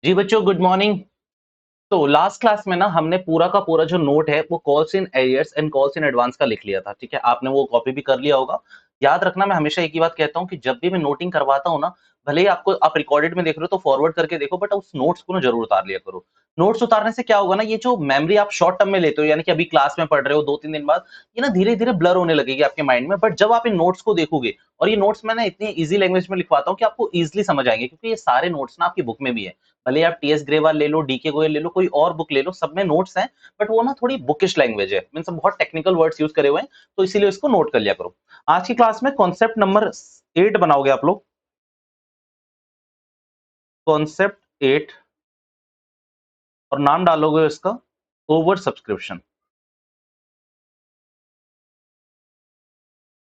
जी बच्चों, good morning. तो last class में ना हमने पूरा का पूरा जो नोट है वो calls in arrears and calls in advance का लिख लिया था। ठीक है, आपने वो कॉपी भी कर लिया होगा। याद रखना, मैं हमेशा एक ही बात कहता हूँ कि जब भी मैं नोटिंग करवाता हूँ ना, भले ही आपको आप रिकॉर्डेड में देख रहे हो तो फॉरवर्ड करके देखो, बट उस नोट्स को ना जरूर उतार लिया करो। नोट्स उतारने से क्या होगा ना, ये जो मेमोरी आप शॉर्ट टर्म में लेते हो, यानी कि अभी क्लास में पढ़ रहे हो 2-3 दिन बाद, ये ना धीरे धीरे ब्लर होने लगेगी आपके माइंड में। बट जब आप इन नोट्स को देखोगे, और ये नोट्स मैंने इतनी इजी लैंग्वेज में लिखवाता हूँ कि आपको इजिली समझ आएंगे, क्योंकि ये सारे नोट्स ना आपकी बुक में भी है। भले ही आप टीएस ग्रेवाल ले लो, डीके गोयल ले लो, कोई और बुक ले लो, सब में नोट्स हैं। बट वो ना थोड़ी बुकिश लैंग्वेज है, मीन्स बहुत टेक्निकल वर्ड्स यूज करे हुए हैं, तो इसीलिए इसको नोट कर लिया करो। आज की क्लास में कॉन्सेप्ट नंबर 8 बनाओगे आप लोग। कॉन्सेप्ट 8, और नाम डालोगे इसका ओवर सब्सक्रिप्शन।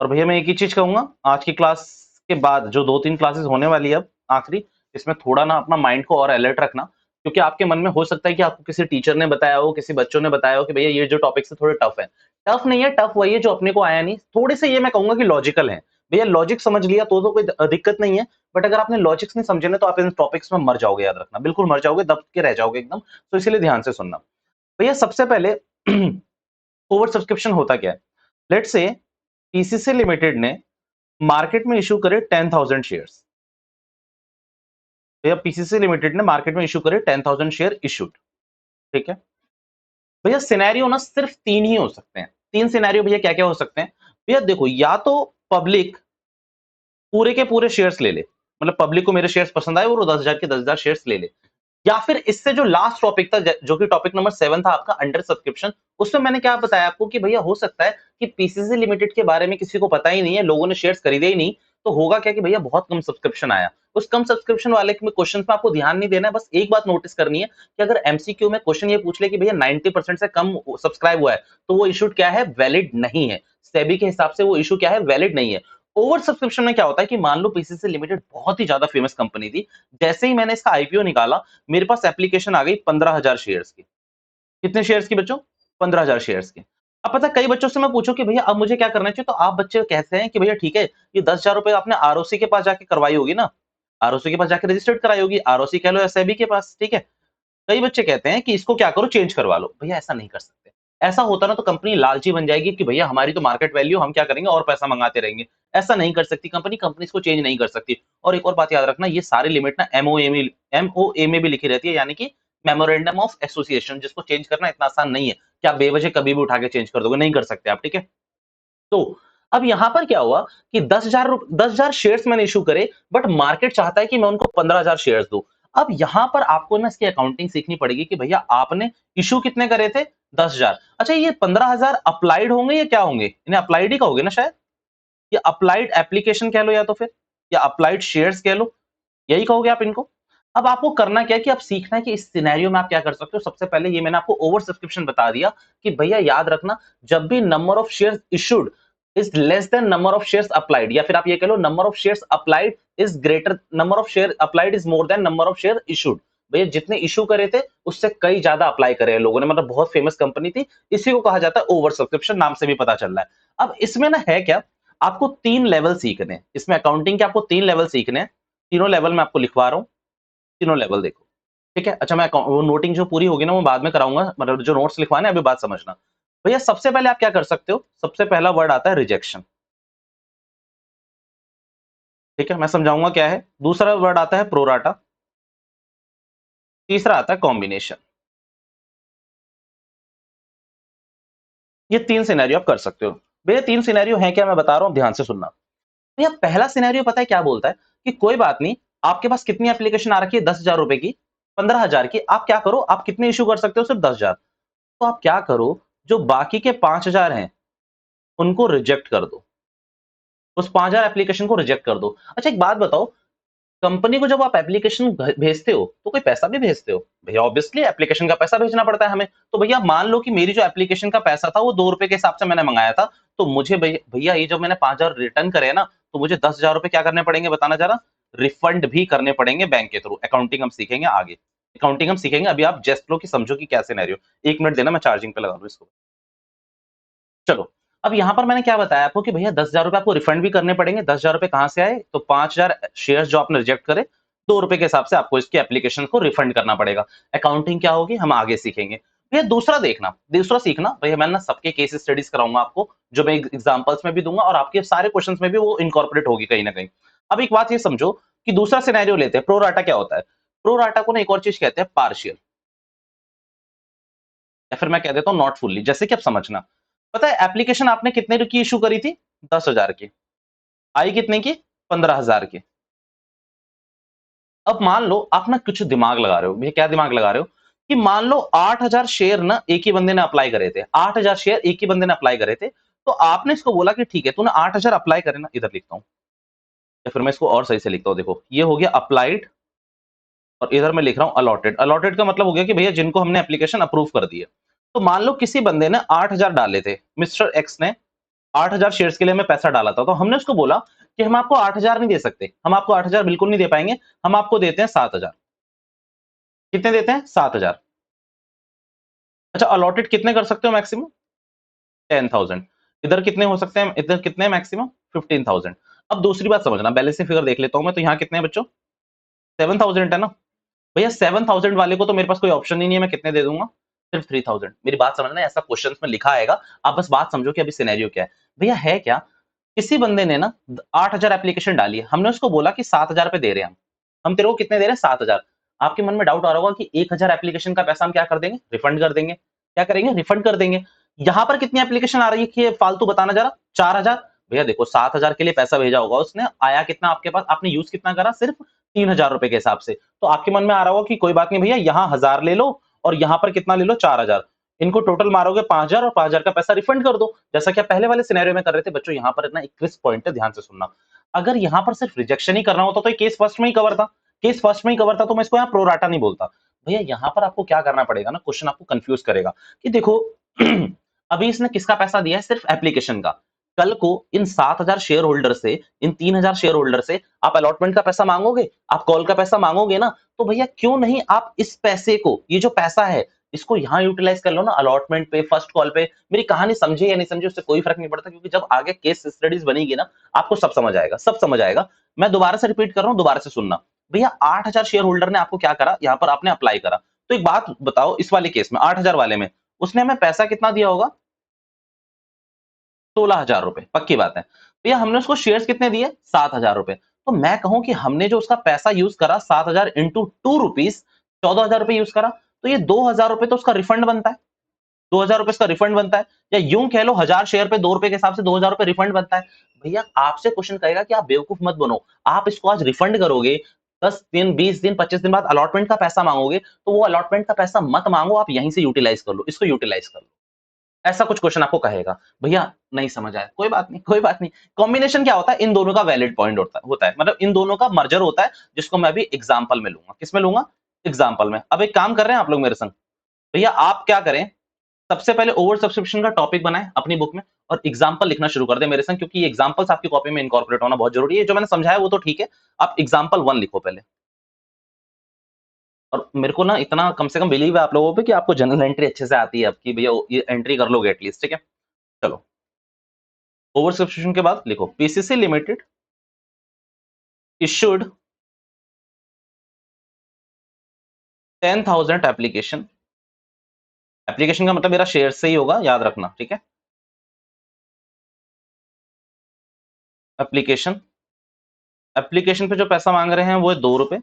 और भैया मैं एक ही चीज कहूंगा, आज की क्लास के बाद जो 2-3 क्लासेस होने वाली है अब आखिरी, इसमें थोड़ा ना अपना माइंड को और अलर्ट रखना, क्योंकि आपके मन में हो सकता है कि आपको किसी टीचर ने बताया हो, किसी बच्चों ने बताया हो कि भैया ये जो टॉपिक्स है थोड़े टफ है। टफ नहीं है, टफ वही है जो अपने को आया नहीं। थोड़े से ये मैं कहूंगा कि लॉजिकल है। भैया लॉजिक समझ लिया तो कोई दिक्कत नहीं है, बट अगर आपने लॉजिक्स नहीं समझे ना, तो आप इन टॉपिक्स में मर जाओगे। याद रखना, बिल्कुल मर जाओगे, दब के रह जाओगे एकदम। तो इसीलिए ध्यान से सुनना। भैया सबसे पहले ओवर सब्सक्रिप्शन होता क्या है। लेट्स से पीसीसी लिमिटेड ने मार्केट में इशू करे 10,000 शेयर्स। भैया पीसीसी लिमिटेड ने मार्केट में इशू करे 10,000 शेयर इशूड। ठीक है भैया, सिनेरियो ना सिर्फ 3 ही हो सकते हैं। 3 सिनेरियो भैया क्या क्या हो सकते हैं। भैया देखो, या तो पब्लिक पूरे के पूरे शेयर्स ले ले, मतलब पब्लिक को मेरे शेयर्स पसंद आए और वो 10,000 के 10,000 शेयर्स ले ले। या फिर इससे जो लास्ट टॉपिक था, जो कि टॉपिक नंबर 7 था आपका, अंडर सब्सक्रिप्शन, उसमें मैंने क्या बताया आपको कि भैया हो सकता है कि पीसीसी लिमिटेड के बारे में किसी को पता ही नहीं है, लोगों ने शेयर्स खरीदे ही नहीं, तो होगा क्या कि भैया बहुत कम सब्सक्रिप्शन आया। उस कम सब्सक्रिप्शन वाले क्वेश्चन पे आपको ध्यान नहीं देना है, बस एक बात नोटिस करनी है कि अगर एमसीक्यू में क्वेश्चन ये पूछ ले कि भैया 90% से कम सब्सक्राइब हुआ है, तो वो इशूड क्या है, वैलिड नहीं है। सेबी के हिसाब से वो इशू क्या है, वैलिड नहीं है। ओवर सब्सक्रिप्शन में क्या होता है कि मान लो पीसीसी लिमिटेड बहुत ही ज्यादा फेमस कंपनी थी, जैसे ही मैंने इसका आईपीओ निकाला, मेरे पास एप्लीकेशन आ गई 15,000 शेयर्स की। कितने शेयर्स की बच्चों, 15,000 शेयर्स की। अब पता है, कई बच्चों से मैं पूछूं कि भैया अब मुझे क्या करना चाहिए, तो आप बच्चे कहते हैं कि भैया ठीक है, ये 10,000 रुपए आपने आरओसी के पास जाके करवाई होगी ना, आरओसी के पास जाके रजिस्टर्ड कराई होगी, आरओसी कह लो या सेबी के पास। ठीक है, कई बच्चे कहते हैं कि इसको क्या करो, चेंज करवा लो। भैया ऐसा नहीं कर सकते। ऐसा होता ना तो कंपनी लालची बन जाएगी कि भैया हमारी तो मार्केट वैल्यू, हम क्या करेंगे और पैसा मंगाते रहेंगे। ऐसा नहीं कर सकती कंपनी, कंपनी इसको चेंज नहीं कर सकती। और एक और बात याद रखना, ये सारी लिमिट ना एमओए में भी लिखी रहती है, यानी कि मेमोरेंडम ऑफ एसोसिएशन, जिसको चेंज करना इतना आसान नहीं है कि आप बेवजह कभी भी उठा के चेंज कर दोगे, नहीं कर सकते आप। ठीक है, तो अब यहां पर क्या हुआ कि 10,000 शेयर्स मैंने इशू करे, बट मार्केट चाहता है कि मैं उनको 15,000 शेयर्स दूं। अब यहां पर आपको ना इसकी अकाउंटिंग सीखनी पड़ेगी कि भैया आपने इशू कितने करे थे, 10,000। अच्छा, ये 15,000 अप्लाइड होंगे या क्या होंगे, इन्हें अप्लाइड ही कहोगे ना शायद, या अप्लाइड एप्लीकेशन कह लो, या तो फिर या अप्लाइड शेयर्स कह लो, यही कहोगे आप इनको। अब आपको करना क्या है कि आप सीखना है कि इस सिनेरियो में आप क्या कर सकते हो। सबसे पहले ये मैंने आपको ओवर सब्सक्रिप्शन बता दिया कि भैया याद रखना, जब भी number of shares issued is less than number of shares applied, या फिर आप ये कह लो number of shares applied is greater, number of share applied is more than number of share issued. भैया जितने इशू करे थे उससे कई ज्यादा अप्लाई करे हैं लोगों ने, मतलब बहुत फेमस कंपनी थी। इसी को कहा जाता है ओवर सब्सक्रिप्शन, नाम से भी पता चल रहा है। अब इसमें ना है क्या, आपको 3 लेवल सीखने हैं इसमें, अकाउंटिंग के आपको 3 लेवल सीखने हैं। तीनों लेवल मैं आपको लिखवा रहा हूं, तीनों लेवल देखो। ठीक है, अच्छा मैं वो नोटिंग जो पूरी होगी ना वो बाद में कराऊंगा, मतलब जो नोट्स लिखवाने हैं, अभी बात समझना। भैया सबसे पहले आप क्या कर सकते हो, सबसे पहला वर्ड आता है रिजेक्शन। ठीक है, मैं समझाऊंगा क्या है। दूसरा वर्ड आता है प्रोराटा। तीसरा आता है कॉम्बिनेशन। ये 3 सिनेरियो आप कर सकते हो। भैया 3 सिनेरियो है क्या, मैं बता रहा हूं, ध्यान से सुनना। भैया पहला सिनेरियो पता है क्या बोलता है कि कोई बात नहीं, आपके पास कितनी एप्लीकेशन आ रखी है, 10,000 रुपए की, 15,000 की। आप क्या करो, आप कितने इशू कर सकते हो, सिर्फ 10,000। तो आप क्या करो, जो बाकी के 5,000 हैं उनको रिजेक्ट कर दो, उस 5,000 एप्लीकेशन को रिजेक्ट कर दो। अच्छा एक बात बताओ, कंपनी को जब आप एप्लीकेशन भेजते हो तो कोई पैसा भी भेजते हो। भैया ऑब्वियसली एप्लीकेशन का पैसा भेजना पड़ता है हमें। तो भैया मान लो कि मेरी जो एप्लीकेशन का पैसा था वो 2 रुपए के हिसाब से मैंने मंगाया था, तो मुझे भैया ये जब मैंने 5,000 रिटर्न करे ना, तो मुझे 10,000 रुपए क्या करने पड़ेंगे, बताना जरा, रिफंड भी करने पड़ेंगे बैंक के थ्रू। अकाउंटिंग हम सीखेंगे आगे, अकाउंटिंग हम सीखेंगे, अभी आप जस्ट लो कि समझो कि क्या सिनेरियो। 1 मिनट देना, मैं चार्जिंग पे लगा दूं इसको। चलो, अब यहाँ पर मैंने क्या बताया आपको कि भैया 10,000 रुपए आपको रिफंड भी करने पड़ेंगे। 10,000 रुपए कहाँ से आए, तो 5,000 शेयर्स जो आपने रिजेक्ट करे, ₹2 के हिसाब से आपको इसकी एप्लीकेशन को रिफंड करना पड़ेगा। अकाउंटिंग क्या होगी हम आगे सीखेंगे। भैया दूसरा देखना, दूसरा सीखना, भैया मैं ना सबके केस स्टडीज कराऊंगा आपको, जो मैं एग्जांपल्स में भी दूंगा और आपके सारे क्वेश्चंस में भी वो इनकॉर्पोरेट होगी कहीं ना कहीं। अब एक बात ये समझो कि दूसरा सिनेरियो लेते हैं, प्रोराटा क्या होता है। प्रोराटा को ना एक और चीज कहते हैं पार्शियल, या फिर मैं कह देता हूं नॉट फुल्ली। जैसे कि आप समझना, पता है एप्लीकेशन आपने कितने की इशू करी थी, 10,000 की, आई कितने की, 15,000 की। अब मान लो आप ना कुछ दिमाग लगा रहे हो, भैया क्या दिमाग लगा रहे हो, कि मान लो 8,000 शेयर ना एक ही बंदे ने अप्लाई करे थे, 8,000 शेयर एक ही बंदे ने अप्लाई करे थे। तो आपने इसको बोला कि ठीक है तूने 8,000 अप्लाई करे ना, इधर लिखता हूं, या फिर मैं इसको और सही से लिखता हूं, देखो ये हो गया अप्लाइड, और इधर मैं लिख रहा हूं अलॉटेड। अलॉटेड का मतलब हो गया कि भैया जिनको हमने एप्लीकेशन अप्रूव कर दी है। तो मान लो किसी बंदे ने 8,000 डाले थे, मिस्टर एक्स ने 8,000 शेयर्स के लिए हमें पैसा डाला था, तो हमने उसको बोला कि हम आपको 8,000 नहीं दे सकते, हम आपको 8,000 बिल्कुल नहीं दे पाएंगे, हम आपको देते हैं 7,000। कितने देते हैं, 7,000। अच्छा अलॉटेड कितने कर सकते हो मैक्सिमम, 10,000। इधर कितने हो सकते हैं, इधर कितने मैक्सिमम, 15,000। अब दूसरी बात समझना, बैलेंसिंग फिगर देख लेता हूं मैं, तो यहाँ कितने हैं बच्चों, 7,000 है ना। भैया 7,000 वाले को तो मेरे पास कोई ऑप्शन ही नहीं है, मैं कितने दे दूंगा, सिर्फ 3,000। मेरी बात समझना, ऐसा क्वेश्चन में लिखा आएगा, आप बस बात समझो कि अभी सिनेरियो क्या है। भैया है क्या, किसी बंदे ने ना 8,000 एप्लीकेशन डाली है, हमने उसको बोला कि 7,000 पे दे रहे हैं हम तेरे को कितने दे रहे हैं, 7,000। आपके मन में डाउट आ रहा होगा कि 1,000 एप्लीकेशन का पैसा हम क्या कर देंगे, रिफंड कर देंगे। क्या करेंगे, रिफंड कर देंगे। यहां पर कितनी एप्लीकेशन आ रही है कि फालतू बताना जरा, 4,000। भैया देखो 7,000 के लिए पैसा भेजा होगा उसने, आया कितना आपके पास, आपने यूज कितना करा, सिर्फ 3,000 रुपए के हिसाब से। तो आपके मन में आ रहा होगा कि कोई बात नहीं भैया, यहाँ 1,000 ले लो और यहाँ पर कितना ले लो, 4,000। इनको टोटल मारोगे 5,000 और 5,000 का पैसा रिफंड कर दो, जैसा कि आप पहले वाले सिनेरियो में कर रहे थे। बच्चों यहाँ पर इतना एक क्रिस्प पॉइंट है, ध्यान से सुनना। अगर यहाँ पर सिर्फ रिजेक्शन ही करना होता तो ये केस फर्स्ट में ही कवर था, केस फर्स्ट में ही कवर था, तो मैं इसको यहाँ प्रोराटा नहीं बोलता। भैया यहाँ पर आपको क्या करना पड़ेगा ना, क्वेश्चन आपको कंफ्यूज करेगा कि देखो अभी इसने किसका पैसा दिया है, सिर्फ एप्लीकेशन का। कल को इन 7,000 शेयर होल्डर से, इन 3,000 शेयर होल्डर से आप अलॉटमेंट का पैसा मांगोगे, आप कॉल का पैसा मांगोगे ना। तो भैया क्यों नहीं आप इस पैसे को, ये जो पैसा है, इसको यहां यूटिलाइज कर लो ना, अलॉटमेंट पे, फर्स्ट कॉल पे। मेरी कहानी समझे या नहीं समझे उससे कोई फर्क नहीं पड़ता, क्योंकि जब आगे केस स्टडीज बनेगी ना, आपको सब समझ आएगा, सब समझ आएगा। मैं दोबारा से रिपीट कर रहा हूं, दोबारा से सुनना। भैया 8,000 शेयर होल्डर ने आपको क्या करा, यहां पर आपने अप्लाई करा। तो एक बात बताओ, इस वाले केस में 8,000 वाले में उसने हमें पैसा कितना दिया होगा, 16,000 रुपए, पक्की बात है। भैया हमने उसको शेयर्स कितने दिए, 7,000 रुपए। तो मैं कहूं कि हमने जो उसका पैसा यूज करा, 7,000 इंटू 2 रुपीज, 14,000 रुपए यूज करा, तो ये 2,000 रुपए तो उसका रिफंड बनता है। 2,000 रुपए इसका रिफंड बनता है, या यूं कह लो 1,000 शेयर पे 2 रुपए के हिसाब से 2,000 रुपए रिफंड बनता है। भैया आपसे क्वेश्चन कहेगा कि आप बेवकूफ मत बनो, आप इसको आज रिफंड करोगे, 10 दिन, 20 दिन, 25 दिन बाद अलॉटमेंट का पैसा मांगोगे, तो वो अलॉटमेंट का पैसा मत मांगो, आप यहीं से यूटिलाइज कर लो, इसको यूटिलाइज कर लो। ऐसा कुछ क्वेश्चन आपको कहेगा। भैया नहीं समझ आया, कोई बात नहीं, कोई बात नहीं। कॉम्बिनेशन क्या होता है, इन दोनों का वैलिड पॉइंट होता है, मतलब इन दोनों का मर्जर होता है, जिसको मैं अभी एग्जांपल में लूंगा। किसमें लूंगा, एग्जांपल में। अब एक काम कर रहे हैं आप लोग मेरे संग, भैया आप क्या करें, सबसे पहले ओवर सब्सक्रिप्शन का टॉपिक बनाएं अपनी बुक में, और एग्जांपल लिखना शुरू कर दें मेरे संग, क्योंकि ये एग्जांपल्स आपकी कॉपी में इनकॉर्पोरेट होना बहुत जरूरी है। जो मैंने समझाया वो तो ठीक है, आप एग्जांपल 1 लिखो पहले। और मेरे को ना इतना कम से कम बिलीव है आप लोगों पे कि आपको जनरल एंट्री अच्छे से आती है आपकी, भैया ये एंट्री कर लोगे एटलीस्ट, ठीक है। चलो, ओवर सब्सक्रिप्शन के बाद लिखो, PCC limited issued 10,000 application. Application का मतलब मेरा शेयर से ही होगा, याद रखना, ठीक है। एप्लीकेशन, एप्लीकेशन पे जो पैसा मांग रहे हैं वो है 2 रुपए,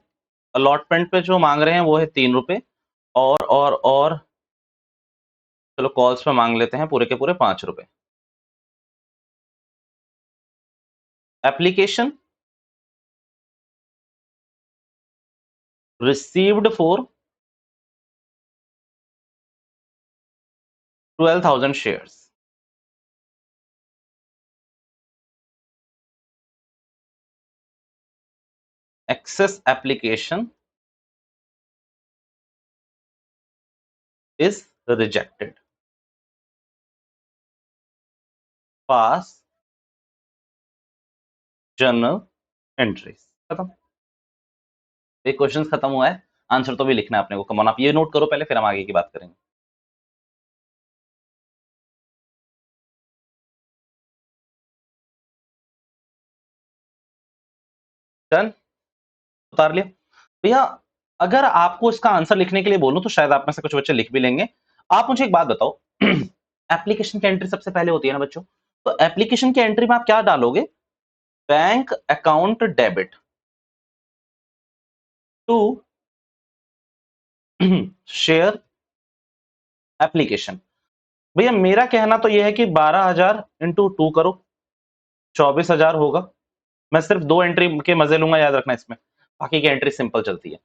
अलॉटमेंट पे जो मांग रहे हैं वो है 3 रुपए, और चलो कॉल्स पे मांग लेते हैं पूरे के पूरे 5 रुपए। Application received for 12,000 shares. Excess application is rejected, pass journal entries. खत्म, ये क्वेश्चन खत्म हुआ है। आंसर तो भी लिखना है अपने को, कमॉन आप ये नोट करो पहले, फिर हम आगे की बात करेंगे। डन, उतार लिया। भैया अगर आपको इसका आंसर लिखने के लिए बोलूं तो शायद आप में से कुछ बच्चे लिख भी लेंगे। आप मुझे एक बात बताओ, एप्लीकेशन की एंट्री सबसे पहले होती है ना बच्चों, तो एप्लीकेशन की एंट्री में आप क्या डालोगे? Bank account debit to share application. भैया मेरा कहना तो यह है कि 12,000 इंटू 2 करो, 24,000 होगा। मैं सिर्फ 2 एंट्री के मजे लूंगा, याद रखना इसमें, बाकी की एंट्री सिंपल चलती है।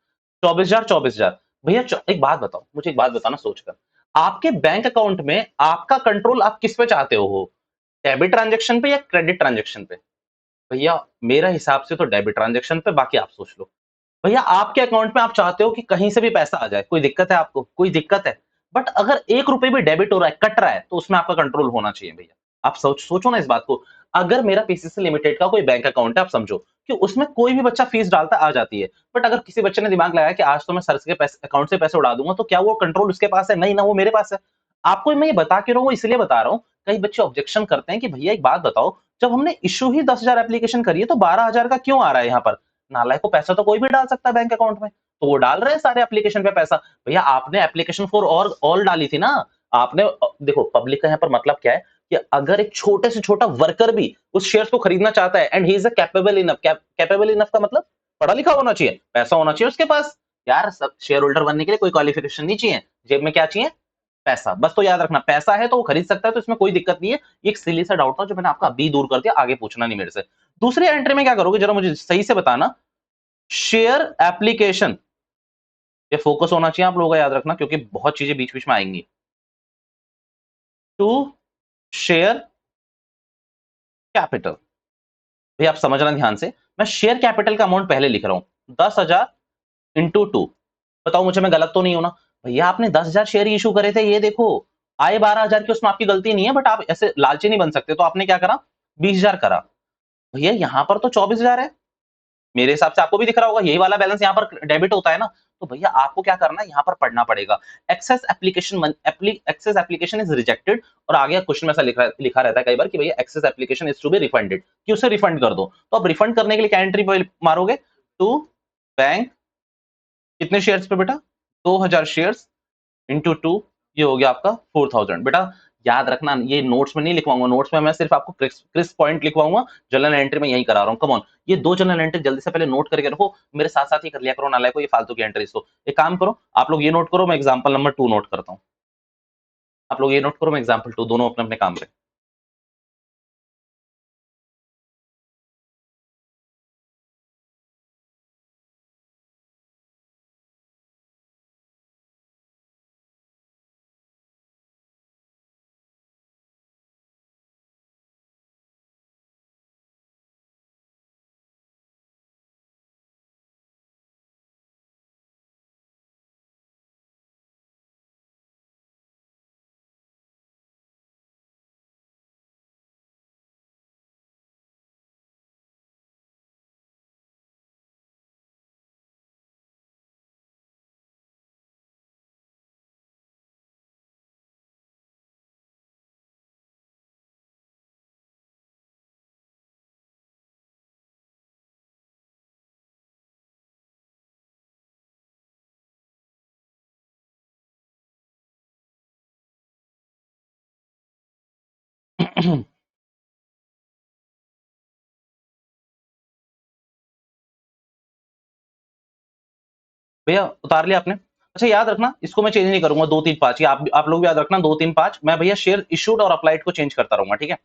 24,000 24,000। भैया एक बात बताओ, मुझे एक बात बताना सोचकर, आपके बैंक अकाउंट में आपका कंट्रोल आप किस पे चाहते हो? डेबिट ट्रांजेक्शन पे या क्रेडिट ट्रांजेक्शन पे? भैया मेरा हिसाब से तो डेबिट ट्रांजेक्शन पे, बाकी आप सोच लो। भैया आपके अकाउंट में आप चाहते हो कि कहीं से भी पैसा आ जाए, कोई दिक्कत है आपको? कोई दिक्कत है? बट अगर 1 रुपए भी डेबिट हो रहा है, कट रहा है, तो उसमें आपका कंट्रोल होना चाहिए भैया। आप सोचो ना इस बात को। अगर मेरा पीसीसी लिमिटेड का कोई बैंक अकाउंट है, आप समझो कि उसमें कोई भी बच्चा फीस डालता आ जाती है। बट अगर किसी बच्चे ने दिमाग लगाया कि आज तो मैं सर के पैसे अकाउंट से पैसे उड़ा दूंगा, तो क्या वो कंट्रोल उसके पास है? नहीं ना, वो मेरे पास है। आपको मैं ये बता के रहा हूँ, इसलिए बता रहा हूँ। कई बच्चे ऑब्जेक्शन करते हैं कि भैया एक बात बताओ, जब हमने इश्यू ही 10,000 एप्लीकेशन करी है, तो 12,000 का क्यों आ रहा है यहाँ पर? नालायक को, पैसा तो कोई भी डाल सकता है बैंक अकाउंट में, तो वो डाल रहे हैं सारे एप्लीकेशन पे पैसा। भैया आपने एप्लीकेशन फॉर ऑल डाली थी ना, आपने देखो पब्लिक का यहाँ पर मतलब क्या है कि अगर एक छोटे से छोटा वर्कर भी उस शेयर्स को खरीदना चाहता है, and he is a capable enough, capable enough का मतलब पढ़ा लिखा होना चाहिए, पैसा होना चाहिए उसके पास। यार सब शेयर होल्डर बनने के लिए कोई क्वालिफिकेशन नहीं चाहिए, जेब में क्या चाहिए? पैसा। बस तो याद रखना, पैसा है तो वो खरीद सकता है, तो इसमें कोई दिक्कत नहीं है। ये एक सिली सा डाउट था जो मैंने आपका अभी दूर कर दिया, आगे पूछना नहीं मेरे से। दूसरी एंट्री में क्या करोगे, जरा मुझे सही से बताना। शेयर एप्लीकेशन, ये फोकस होना चाहिए आप लोगों का, याद रखना, क्योंकि बहुत चीजें बीच बीच में आएंगी। To share capital. भैया आप समझना ध्यान से, मैं शेयर कैपिटल का अमाउंट पहले लिख रहा हूं, 10,000 इंटू 2। बताओ मुझे, मैं गलत तो नहीं हूं ना? भैया आपने 10,000 शेयर इशू करे थे, ये देखो आए 12,000 की, उसमें आपकी गलती नहीं है, बट आप ऐसे लालची नहीं बन सकते, तो आपने क्या करा? 20,000 करा। भैया यहां पर तो 24,000 है, मेरे हिसाब से आपको भी दिख रहा होगा, यही वाला बैलेंस यहाँ पर डेबिट होता है ना। तो भैया आपको क्या करना है, यहाँ पर पढ़ना पड़ेगा। एक्सेस एप्लीकेशन इज रिजेक्टेड, और आगे क्वेश्चन में ऐसा लिखा रहता है कई बार कि भैया excess application is to be refunded, कि उसे रिफंड कर दो। तो अब रिफंड करने के लिए क्या एंट्री मारोगे? टू बैंक, कितने शेयर्स पे बेटा? 2,000 शेयर्स इंटू 2, ये हो गया आपका 4,000। बेटा याद रखना, ये नोट्स में नहीं लिखवाऊंगा, नोट्स में मैं सिर्फ आपको क्रिस्प पॉइंट लिखवाऊंगा, जनरल एंट्री में यही करा रहा हूँ। कम ऑन, ये 2 जनरल एंट्री जल्दी से पहले नोट करके रखो, मेरे साथ साथ ही कर लिया करो, नालायक को ये फालतू की एंट्रीज। तो एक काम करो, आप लोग ये नोट करो, मैं एग्जांपल नंबर 2 नोट करता हूँ। आप लोग ये नोट करो, मैं एग्जांपल 2, दोनों अपने अपने काम पे। भैया उतार लिया आपने? अच्छा याद रखना, इसको मैं चेंज नहीं करूंगा, 2, 3, 5, ये आप लोग भी याद रखना, 2, 3, 5, मैं भैया शेयर इशूड और अप्लाइड को चेंज करता रहूंगा, ठीक है?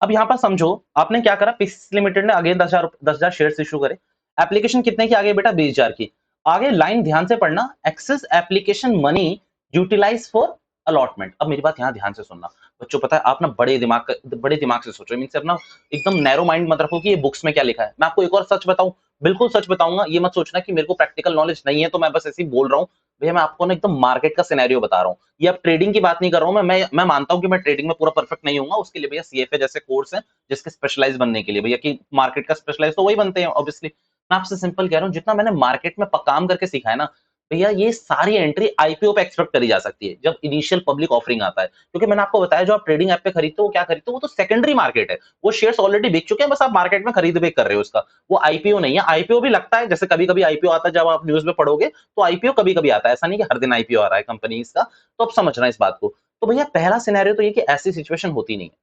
अब यहाँ पर समझो, आपने क्या करा, पीसीसी लिमिटेड ने अगेन 10,000 शेयर इशू करे। एप्लीकेशन कितने की आ गई बेटा? 20,000 की। आगे लाइन ध्यान से पढ़ना, excess application money utilise for allotment. अब मेरी बात यहाँ ध्यान से सुनना बच्चों, पता है आप ना बड़े दिमाग से सोचो, मीन से अपना एकदम नैरो माइंड मत रखो कि ये बुक्स में क्या लिखा है। मैं आपको एक और सच बताऊं, बिल्कुल सच बताऊंगा, ये मत सोचना कि मेरे को प्रैक्टिकल नॉलेज नहीं है तो मैं बस ऐसे ही बोल रहा हूँ। भैया मैं आपको ना एकदम मार्केट का सिनेरियो बता रहा हूँ, ये अब ट्रेडिंग की बात नहीं कर रहा हूँ। मैं मानता हूँ कि मैं ट्रेडिंग में पूरा परफेक्ट नहीं हूँ, उसके लिए भैया सीएफए जैसे कोर्स है, जिसके स्पेशलाइज बनने के लिए भैया, कि मार्केट का स्पेशलाइज तो वही बनते हैं ऑब्वियसली। मैं आपसे सिंपल कह रहा हूँ, जितना मैंने मार्केट में काम करके सीखा है ना, भैया ये सारी एंट्री आईपीओ पे एक्सपेक्ट करी जा सकती है जब इनिशियल पब्लिक ऑफरिंग आता है, क्योंकि मैंने आपको बताया जो आप ट्रेडिंग ऐप पे खरीदते हो वो क्या खरीदते हो, वो तो सेकेंडरी मार्केट है, वो शेयर्स ऑलरेडी बिक चुके हैं, बस आप मार्केट में खरीद बेच कर रहे हो उसका, वो आईपीओ नहीं है। आईपीओ भी लगता है, जैसे कभी कभी आईपीओ आता है, जब आप न्यूज में पढ़ोगे तो आईपीओ कभी कभी आता है, ऐसा नहीं कि हर दिन आईपीओ आ रहा है कंपनीज का, तो आप समझना इस बात को। तो भैया पहला सिनेरियो तो ये कि ऐसी सिचुएशन होती नहीं है,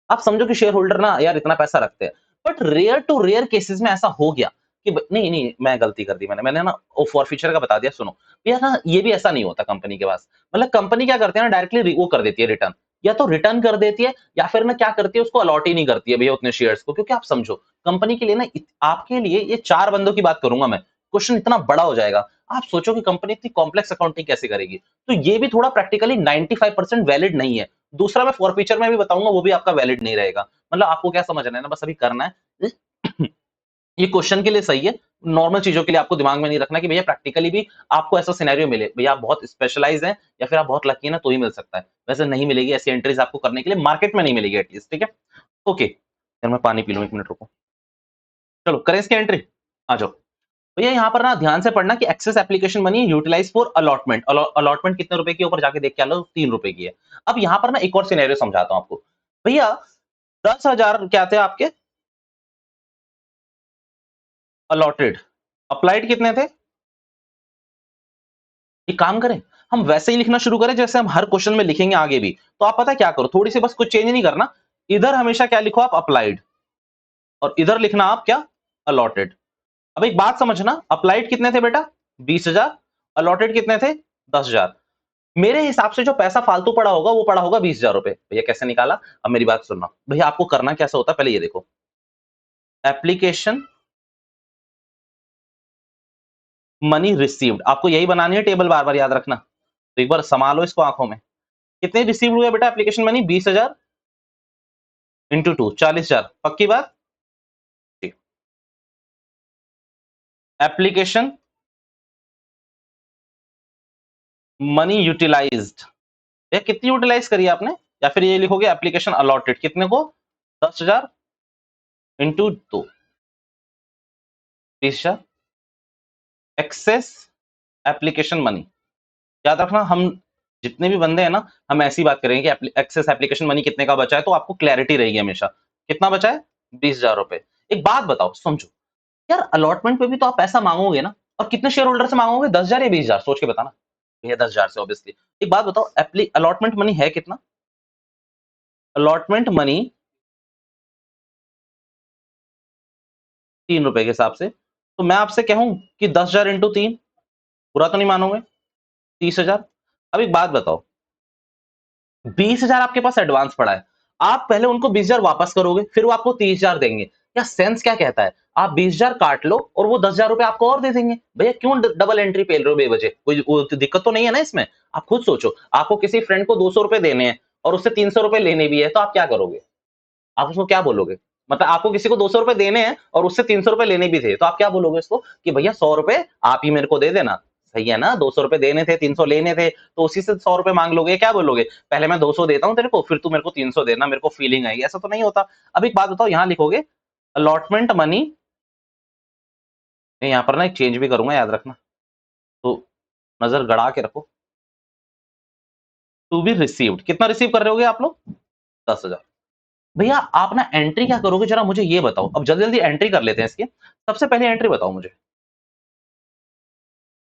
आप समझो कि शेयर होल्डर ना यार इतना पैसा रखते हैं, but rare to rare cases में ऐसा हो गया कि नहीं नहीं मैं गलती कर दी, मैंने ना फॉर फ्यूचर का बता दिया, सुनो भैया ना ये भी ऐसा नहीं होता कंपनी के पास, मतलब कंपनी क्या करते हैं ना डायरेक्टली वो कर देती है रिटर्न, या तो रिटर्न कर देती है या फिर ना क्या करती है उसको अलॉट ही नहीं करती है भैया उतने शेयर्स को, क्योंकि आप समझो कंपनी के लिए ना आपके लिए ये 4 बंदों की बात करूंगा मैं, क्वेश्चन इतना बड़ा हो जाएगा, आप सोचो कि कंपनी इतनी कॉम्प्लेक्स अकाउंटिंग कैसे करेगी, तो ये भी थोड़ा प्रैक्टिकली 95% वैलिड नहीं है। दूसरा मैं फॉर फ्यूचर में भी बताऊंगा, वो भी आपका वैलिड नहीं रहेगा, मतलब आपको क्या समझना है ना, बस अभी करना है ये क्वेश्चन के लिए सही है, नॉर्मल चीजों के लिए आपको दिमाग में नहीं रखना कि भैया प्रैक्टिकली भी आपको ऐसा सिनेरियो मिले, भैया आप बहुत स्पेशलाइज हैं या फिर आप बहुत लकी है ना तो ही मिल सकता है, वैसे नहीं मिलेगी ऐसी एंट्रीज आपको करने के लिए, मार्केट में नहीं मिलेगी एटलीस्ट, ठीक है। ओके फिर मैं पानी पी लूं, 1 मिनट रुको। चलो करें इसकी एंट्री, आ जाओ भैया। यहाँ पर ना ध्यान से पढ़ना कि excess application money utilise for allotment, allotment कितने रुपए की, ऊपर जाके देख के आ लो 3 रुपए की है। अब यहाँ पर ना एक और सिनेरियो समझाता हूँ आपको भैया, 10,000 क्या थे आपके अलॉटेड, अप्लाइड कितने थे, एक काम करें हम वैसे ही लिखना शुरू करें जैसे हम हर क्वेश्चन में लिखेंगे आगे भी, तो आप पता है क्या करो, थोड़ी सी बस कुछ चेंज नहीं करना, इधर हमेशा क्या लिखो आप अप्लाइड, और इधर लिखना आप क्या अलॉटेड। अब एक बात समझना, अप्लाइड कितने थे बेटा 20,000, अलॉटेड कितने थे 10,000, मेरे हिसाब से जो पैसा फालतू पड़ा होगा वो पड़ा होगा 20,000 रुपए। भैया कैसे निकाला, अब मेरी बात सुनना भैया, आपको करना कैसा होता है पहले ये देखो, एप्लीकेशन मनी रिसीव्ड, आपको यही बनानी है टेबल, बार बार याद रखना, तो एक बार संभालो इसको आंखों में, कितने रिसीव हुए बेटा एप्लीकेशन मनी 20,000 इंटू 2 40,000, पक्की बात, ठीक। एप्लीकेशन मनी यूटिलाइज्ड, ये कितनी यूटिलाइज करी आपने, या फिर ये लिखोगे एप्लीकेशन अलॉटेड कितने को 10,000 इंटू 2 20,000, एक्सेस एप्लीकेशन मनी, याद रखना हम जितने भी बंदे हैं ना हम ऐसी बात करेंगे कि एक्सेस एप्लीकेशन मनी कितने का बचा है, तो आपको क्लैरिटी रहेगी हमेशा, कितना बचा है 20,000 रुपए। एक बात बताओ समझो यार, अलॉटमेंट पे भी तो आप पैसा मांगोगे ना, और कितने शेयर होल्डर से मांगोगे 10,000 या 20,000, सोच के बताना भैया 10,000 से ऑब्वियसली। एक बात बताओ अलॉटमेंट मनी है कितना, अलॉटमेंट मनी 3 रुपए के हिसाब से, तो मैं आपसे कहूं कि 10,000 इंटू 3, पूरा तो नहीं मानोगे 30,000। अब एक बात बताओ 20,000 आपके पास एडवांस पड़ा है, आप पहले उनको 20,000 वापस करोगे फिर वो आपको 30,000 देंगे, क्या सेंस क्या कहता है, आप 20,000 काट लो और वो 10,000 रुपए आपको और दे देंगे, भैया क्यों डबल एंट्री पेल रहे हो बेवजह, कोई दिक्कत तो नहीं है ना इसमें। आप खुद सोचो, आपको किसी फ्रेंड को 200 रुपए देने हैं और उससे 300 रुपए लेने भी है, तो आप क्या करोगे, आप उसको क्या बोलोगे, मतलब आपको किसी को 200 रुपए देने हैं और उससे 300 रुपए लेने भी थे, तो आप क्या बोलोगे उसको कि भैया 100 रुपए आप ही मेरे को दे देना, सही है ना, 200 रुपए देने थे 300 लेने थे, तो उसी से 100 रुपए मांग लोगे, क्या बोलोगे पहले मैं 200 देता हूं तेरे को फिर तू मेरे को 300 देना, मेरे को फीलिंग आएगी, ऐसा तो नहीं होता। अब एक बात बताओ यहां लिखोगे अलॉटमेंट मनी, मैं यहां पर ना एक चेंज भी करूंगा याद रखना, तो नजर गड़ा के रखो, टू बी रिसीव्ड, कितना रिसीव कर रहे होगे आप लोग 10,000। भैया आप ना एंट्री क्या करोगे जरा मुझे ये बताओ, अब जल्दी जल्दी एंट्री कर लेते हैं इसकी, सबसे पहले एंट्री बताओ मुझे,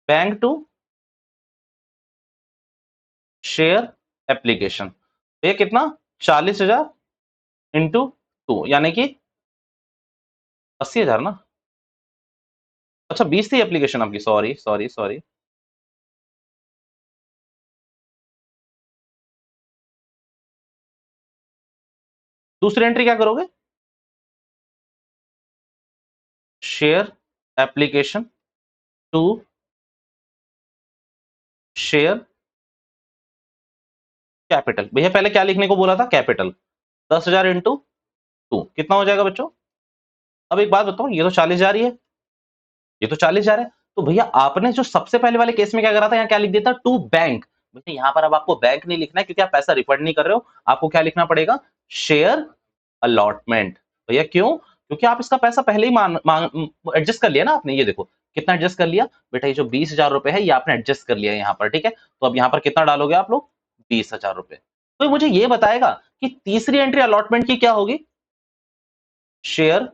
बैंक टू शेयर एप्लीकेशन, ये कितना 40,000 इंटू 2 यानी कि 80,000 ना, अच्छा 20 थी एप्लीकेशन आपकी, सॉरी सॉरी सॉरी, दूसरी एंट्री क्या करोगे, share application to share capital, भैया पहले क्या लिखने को बोला था कैपिटल, 10,000 इंटू 2 कितना हो जाएगा बच्चों। अब एक बात बताओ ये तो 40,000 ही है, ये तो 40,000 है, तो भैया आपने जो सबसे पहले वाले केस में क्या करा था, यहाँ क्या लिख दिया था टू बैंक, भैया यहाँ पर अब आपको बैंक नहीं लिखना है क्योंकि आप पैसा रिफंड नहीं कर रहे हो, आपको क्या लिखना पड़ेगा शेयर अलॉटमेंट, भैया क्यों, क्योंकि आप इसका पैसा पहले ही एडजस्ट कर लिया ना आपने, ये देखो कितना एडजस्ट कर लिया बेटा, ये जो 20,000 रुपए है ये आपने एडजस्ट कर लिया यहाँ पर, ठीक है। तो अब यहाँ पर कितना डालोगे आप लोग, 20,000 रुपए। तो मुझे ये बताएगा कि तीसरी एंट्री अलॉटमेंट की क्या होगी, share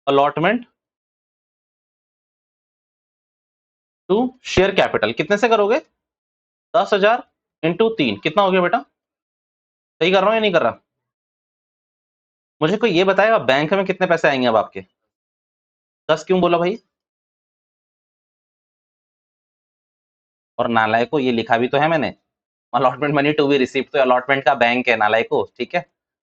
allotment to share capital, कितने से करोगे, 10,000 इंटू 3, कितना हो गया बेटा, सही कर रहा हूं या नहीं कर रहा। मुझे कोई ये बताएगा बैंक में कितने पैसे आएंगे अब आपके, 10 क्यों बोला भाई। और नालायक को ये लिखा भी तो है मैंने, allotment money to be received, तो अलॉटमेंट का बैंक है नालायक को, ठीक है।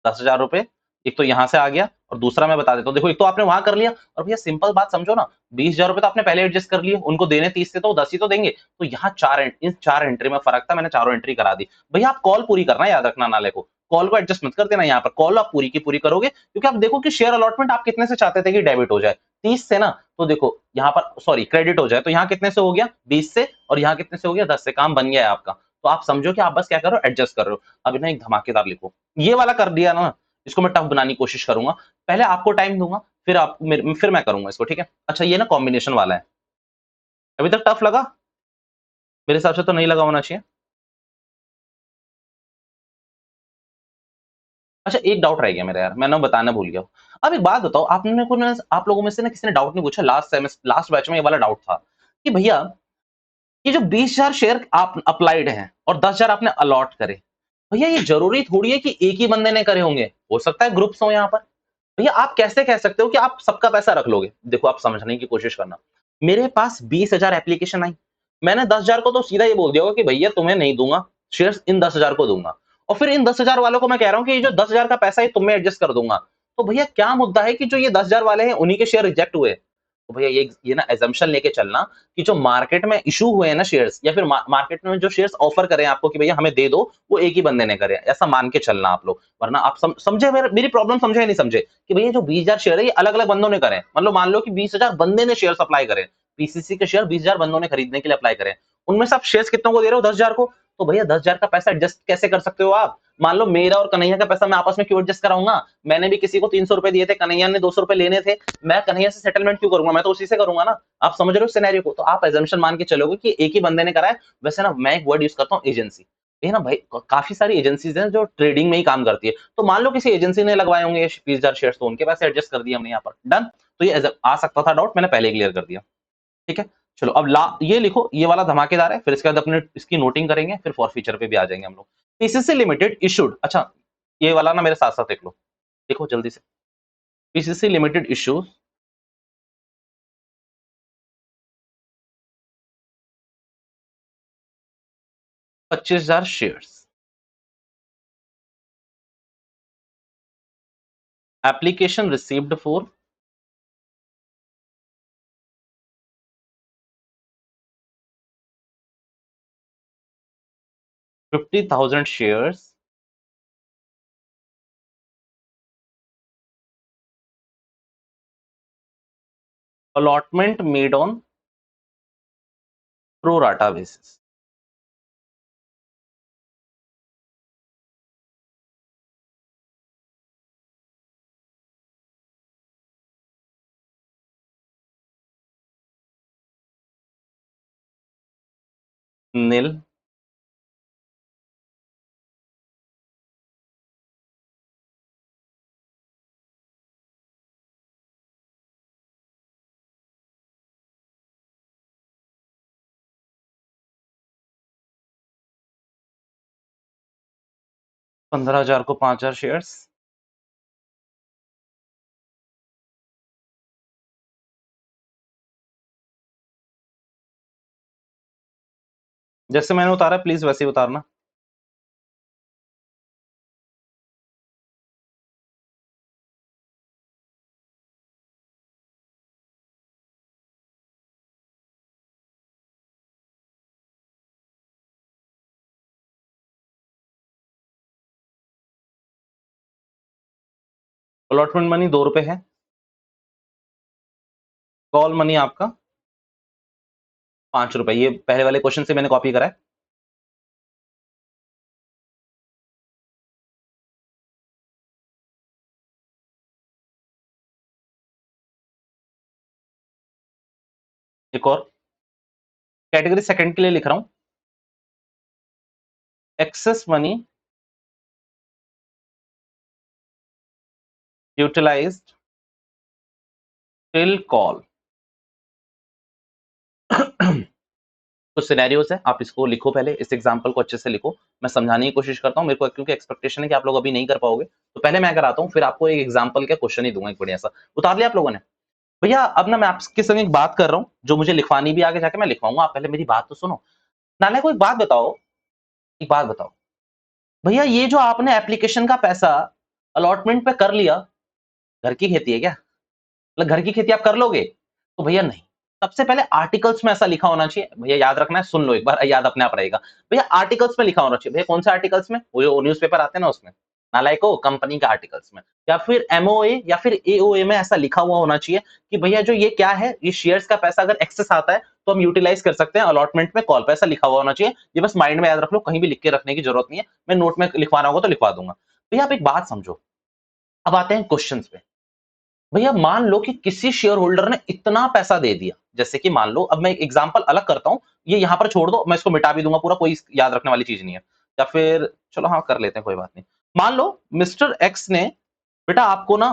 10,000 रुपए, एक तो यहां से आ गया और दूसरा मैं बता देता हूँ, देखो एक तो आपने वहां कर लिया, और भैया सिंपल बात समझो ना, 20,000 रुपए तो आपने पहले एडजस्ट कर लिए, उनको देने 30 से तो 10 ही तो देंगे, तो यहाँ इन 4 एंट्री में फर्क था, मैंने चारों एंट्री करा दी। भैया आप कॉल पूरी करना, याद रखना नाले को, कॉल को एडजस्ट मत कर देना, यहाँ पर कॉल आप पूरी की पूरी करोगे, क्योंकि आप देखो कि शेयर अलॉटमेंट आप कितने से चाहते थे कि डेबिट हो जाए, 30 से ना, तो देखो यहाँ पर सॉरी क्रेडिट हो जाए, तो यहाँ कितने से हो गया 20 से, और यहाँ कितने से हो गया 10 से, काम बन गया है आपका। तो आप समझो कि आप बस क्या करो, एडजस्ट कर रहे हो। अब ना एक धमाकेदार लिखो, ये वाला कर दिया ना, इसको मैं टफ बनाने की कोशिश करूंगा, पहले आपको टाइम दूंगा, फिर मैं करूंगा इसको, ठीक है। अच्छा ये ना कॉम्बिनेशन वाला है, अभी तक टफ लगा, मेरे हिसाब से तो नहीं लगा होना चाहिए। अच्छा एक डाउट रह गया मेरा यार, मैं ना बताना भूल गया। अब एक बात बताओ, आप लोगों में से ना किसी ने डाउट नहीं पूछा, लास्ट बैच में ये वाला डाउट था कि भैया ये जो 20,000 शेयर आप अप्लाइड हैं और 10,000 आपने अलॉट करे, भैया ये जरूरी थोड़ी है कि एक ही बंदे ने करे होंगे, हो सकता है ग्रुप्स हो यहाँ पर। भैया आप कैसे कह सकते हो कि आप सबका पैसा रख लोगे, देखो आप समझने की कोशिश करना, मेरे पास 20,000 एप्लीकेशन आई, मैंने 10,000 को तो सीधा ये बोल दिया होगा कि भैया तुम्हें नहीं दूंगा शेयर्स, इन 10,000 को दूंगा, और फिर इन 10,000 वालों को मैं कह रहा हूं कि ये जो 10,000 का पैसा है तुम्हें एडजस्ट कर दूंगा। तो भैया क्या मुद्दा है कि जो ये 10,000 वाले हैं उन्हीं के शेयर रिजेक्ट हुए, तो भैया ये ना एजम्पशन लेके चलना कि जो मार्केट में इशू हुए हैं ना शेयर्स, या फिर मार्केट में जो शेयर्स ऑफर करें आपको कि भैया हमें दे दो, वो एक ही बंदे ने करे, ऐसा मान के चलना आप लोग, वरना आप समझे मेरी प्रॉब्लम, समझे या नहीं समझे, कि भैया जो 20,000 शेयर है ये अलग अलग बंदों ने करे, मतलब मान लो कि 20,000 बंदे ने शेयर अप्लाई करे, पीसीसी के शेयर 20,000 बंदों ने खरीदने के लिए अप्लाई करे, उनमें से आप शेयर्स कितनों को दे रहे हो, 10,000 को, तो भैया 10,000 का पैसा एडजस्ट कैसे कर सकते हो आप, मान लो मेरा और कन्हैया का पैसा मैं आपस में क्यों एडजस्ट कराऊंगा, मैंने भी किसी को 300 रुपए दिए थे, कन्हैया ने 200 रुपए लेने थे, मैं कन्हैया से सेटलमेंट क्यों करूंगा, मैं तो उसी से करूंगा ना। आप समझ रहे हो सिनेरियो को, तो आप एजम्पशन मान के चलोगे कि एक ही बंदे ने करा है। वैसे ना मैं एक वर्ड यूज करता हूँ, एजेंसी, ये ना भाई काफी सारी एजेंसीज हैं जो ट्रेडिंग में ही काम करती है, तो मान लो किसी एजेंसी ने लगवाए होंगे 20,000 शेयर, तो उनके पैसे एडजस्ट कर दिए हमने यहाँ पर, डन। तो ये आ सकता था डाउट, मैंने पहले क्लियर कर दिया, ठीक है। चलो अब ये लिखो, ये वाला धमाकेदार है, फिर इसके बाद अपने इसकी नोटिंग करेंगे, फिर फॉर फ्यूचर पे भी आ जाएंगे हम लोग। पीसीसी लिमिटेड इशूड, अच्छा ये वाला ना मेरे साथ साथ देख लो, देखो जल्दी से, PCC limited issue 25,000 shares, application received for 50,000 shares, allotment made on pro rata basis. Nil, पंद्रह हजार को 5,000 शेयर्स, जैसे मैंने उतारा प्लीज वैसे ही उतारना। अलॉटमेंट मनी 2 रुपए है, कॉल मनी आपका 5 रुपए, ये पहले वाले क्वेश्चन से मैंने कॉपी करा है। एक और कैटेगरी सेकंड के लिए लिख रहा हूं, excess money utilised till call. कुछ सिनेरियोज है, आप इसको लिखो, पहले इस एग्जांपल को अच्छे से लिखो, मैं समझाने की कोशिश करता हूं, मेरे को क्योंकि एक्सपेक्टेशन है कि आप लोग अभी नहीं कर पाओगे, तो पहले मैं कराता हूं, फिर आपको एक एग्जांपल का क्वेश्चन ही दूंगा एक बढ़िया सा। उतार लिया आप लोगों ने? भैया अब ना मैं आपके संग एक बात कर रहा हूं, जो मुझे लिखवानी भी आगे जाके मैं लिखवाऊंगा, आप पहले मेरी बात तो सुनो। नाले को एक बात बताओ, एक बात बताओ भैया, ये जो आपने एप्लीकेशन का पैसा अलॉटमेंट पे कर लिया, घर की खेती है क्या? मतलब घर की खेती आप कर लोगे? तो भैया नहीं। सबसे पहले आर्टिकल्स में ऐसा लिखा होना चाहिए, भैया याद रखना है, सुन लो एक बार, याद अपने आप रहेगा। भैया आर्टिकल्स में लिखा होना चाहिए, भैया कौन से आर्टिकल्स में? वो जो न्यूज़पेपर आते हैं ना उसमें, नालायको कंपनी के आर्टिकल्स में, या फिर एमओए या फिर एओए में ऐसा लिखा हुआ होना चाहिए कि भैया जो ये क्या है, ये शेयर्स का पैसा अगर एक्सेस आता है तो हम यूटिलाइज कर सकते हैं अलॉटमेंट में कॉल पे, ऐसा लिखा हुआ होना चाहिए। ये बस माइंड में याद रख लो, कहीं भी लिख के रखने की जरूरत नहीं है, मैं नोट में लिखवाना होगा तो लिखवा दूंगा। भैया आप एक बात समझो, अब आते हैं क्वेश्चंस पे। भैया मान लो कि किसी शेयर होल्डर ने इतना पैसा दे दिया, जैसे कि मान लो, अब मैं एक एग्जांपल अलग करता हूं, ये यहां पर छोड़ दो, मैं इसको मिटा भी दूंगा पूरा, कोई याद रखने वाली चीज नहीं है, या फिर चलो हाँ कर लेते हैं, कोई बात नहीं। मान लो मिस्टर एक्स ने बेटा आपको ना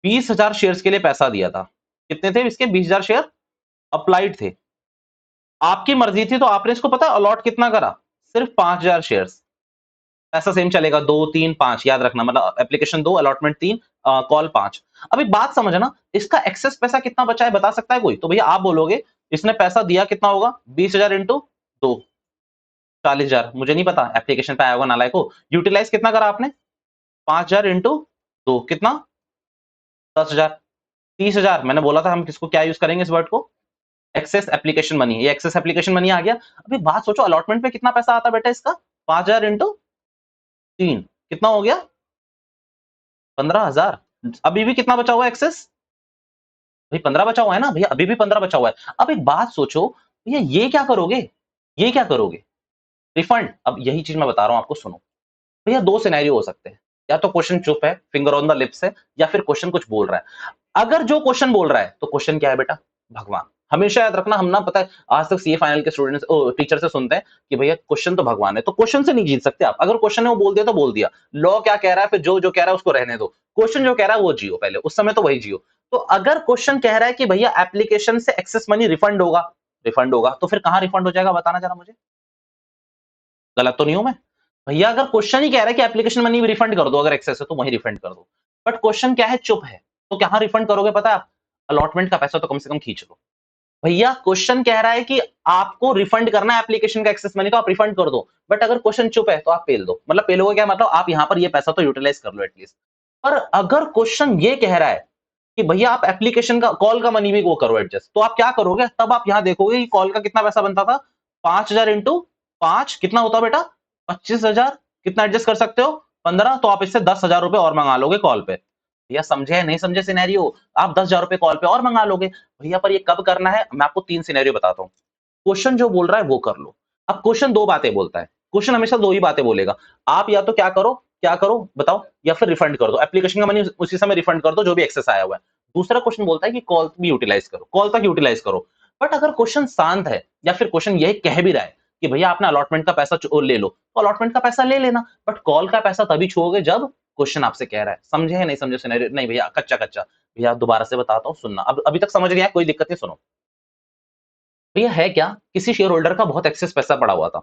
20,000 शेयर्स के लिए पैसा दिया था। कितने थे इसके? 20,000 शेयर अप्लाइड थे। आपकी मर्जी थी तो आपने इसको पता अलॉट कितना करा? सिर्फ 5,000 शेयर्स। ऐसा सेम चलेगा, 2 3 5 याद रखना, मतलब एप्लीकेशन 2 अलॉटमेंट 3 कॉल 5। अब एक बात समझना, इसका एक्सेस पैसा कितना बचा है बता सकता है कोई? तो भैया आप बोलोगे इसने पैसा दिया कितना होगा? 20,000 इंटू 2, 40,000। मुझे नहीं पता, एप्लीकेशन पे आया होगा नालायक को। यूटिलाइज कितना करा आपने? 5,000 इंटू 2 कितना? 10,000। 30,000। मैंने बोला था हम किसको क्या यूज करेंगे इस वर्ड को, एक्सेस एप्लीकेशन मनी। ये एक्सेस एप्लीकेशन मनी आ गया। अब एक बात सोचो, अलॉटमेंट पे कितना पैसा आता बेटा इसका? 5,000 इंटू 3 कितना हो गया? 15,000। अभी भी कितना बचा हुआ है एक्सेस? भाई 15 बचा हुआ है ना भैया, अभी भी 15 बचा हुआ है। अब एक बात सोचो भैया, ये क्या करोगे? ये क्या करोगे? रिफंड। अब यही चीज मैं बता रहा हूं आपको, सुनो भैया, दो सिनेरियो हो सकते हैं, या तो क्वेश्चन चुप है, फिंगर ऑन द लिप्स है, या फिर क्वेश्चन कुछ बोल रहा है। अगर जो क्वेश्चन बोल रहा है तो क्वेश्चन क्या है बेटा? भगवान। हमेशा याद रखना, हम ना पता है आज तक सीए फाइनल के स्टूडेंट्स टीचर से सुनते हैं कि भैया क्वेश्चन तो भगवान है, तो क्वेश्चन से नहीं जीत सकते आप। अगर क्वेश्चन है वो बोल दिया तो बोल दिया, लॉ क्या कह रहा है, फिर जो जो कह रहा है उसको रहने दो, क्वेश्चन जो कह रहा है वो जियो, पहले उस समय तो वही जियो। तो अगर क्वेश्चन कह रहा है कि भैया एप्लीकेशन से एक्सेस मनी रिफंड होगा, रिफंड होगा, तो फिर कहां रिफंड हो जाएगा बताना जरा मुझे, गलत तो नहीं हूं मैं? भैया अगर क्वेश्चन ही कह रहा है कि एप्लीकेशन मनी रिफंड कर दो, अगर एक्सेस है तो वही रिफंड कर दो, बट क्वेश्चन क्या है? चुप है। तो कहां रिफंड करोगे पता है आप? अलॉटमेंट का पैसा तो कम से कम खींच लो। भैया क्वेश्चन कह रहा है कि आपको रिफंड करना है एप्लीकेशन का एक्सेस मनी, तो आप रिफंड कर दो, बट अगर क्वेश्चन चुप है तो आप पेल दो। मतलब पेलोगे क्या मतलब? आप यहां पर ये पैसा तो यूटिलाइज कर लो एटलीस्ट। पर अगर क्वेश्चन ये कह रहा है कि भैया आप एप्लीकेशन का कॉल का मनी भी वो करो एडजस्ट, तो आप क्या करोगे? तब आप यहां देखोगे कि कॉल का कितना पैसा बनता था, 5,000 इंटू 5 कितना होता बेटा? 25,000। कितना एडजस्ट कर सकते हो? 15। तो आप इससे 10,000 रुपए और मंगा लोगे कॉल पे। भैया समझे नहीं समझे सिनेरियो? आप 10,000 रुपए कॉल पे और मंगा लोगे। भैया पर ये कब करना है? मैं आपको 3 सिनेरियो बताता हूँ। क्वेश्चन जो बोल रहा है वो कर लो। अब क्वेश्चन 2 बातें बोलता है। क्वेश्चन हमेशा 2 ही बातें बोलेगा। आप या तो क्या करो बताओ, या फिर रिफंड कर दो। एप्लीकेशन का मनी उसी समय रिफंड कर दो जो भी एक्सेस आया हुआ है। दूसरा क्वेश्चन बोलता है कि कॉल भी यूटिलाइज करो, कॉल तक यूटिलाइज करो। बट अगर क्वेश्चन शांत है, या फिर क्वेश्चन यही कह भी रहा है कि भैया आपने अलॉटमेंट का पैसा ले लो, तो अलॉटमेंट का पैसा ले लेना, बट कॉल का पैसा तभी छुओगे जब क्वेश्चन आपसे कह रहा है। समझे है नहीं समझे सिनेरियो? नहीं भैया कच्चा कच्चा। भैया दोबारा से बताता हूँ, सुनना। अब अभी तक समझ गया, कोई दिक्कत नहीं, सुनो। भैया है क्या, किसी शेयर होल्डर का बहुत एक्सेस पैसा पड़ा हुआ था,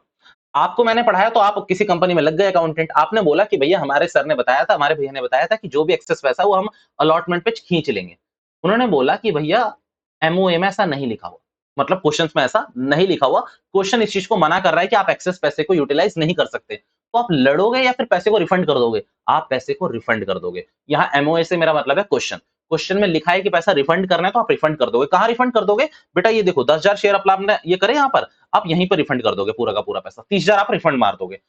आपको मैंने पढ़ाया तो आप किसी कंपनी में लग गए अकाउंटेंट। आपने बोला कि भैया हमारे सर ने बताया था, हमारे भैया ने बताया था कि जो भी एक्सेस पैसा वो हम अलॉटमेंट पे खींच लेंगे। उन्होंने बोला कि भैया एमओए में ऐसा नहीं लिखा हुआ, मतलब क्वेश्चंस में ऐसा नहीं लिखा हुआ, क्वेश्चन इस चीज को मना कर रहा है कि आप एक्सेस पैसे को यूटिलाइज नहीं कर सकते। तो आप लड़ोगे या फिर पैसे को रिफंड कर दोगे? आप पैसे को रिफंड कर दोगे। यहाँ एमओए से मेरा मतलब है क्वेश्चन। क्वेश्चन में लिखा है कि पैसा रिफंड करना है तो आप रिफंड कर दोगे। कहां रिफंड कर दोगे बेटा? ये देखो 10,000 शेयर अपना आपने ये करे यहाँ पर, आप यहीं पर रिफंड कर दोगे पूरा का पूरा पैसा, 30,000 आप रिफंड मार दोगे।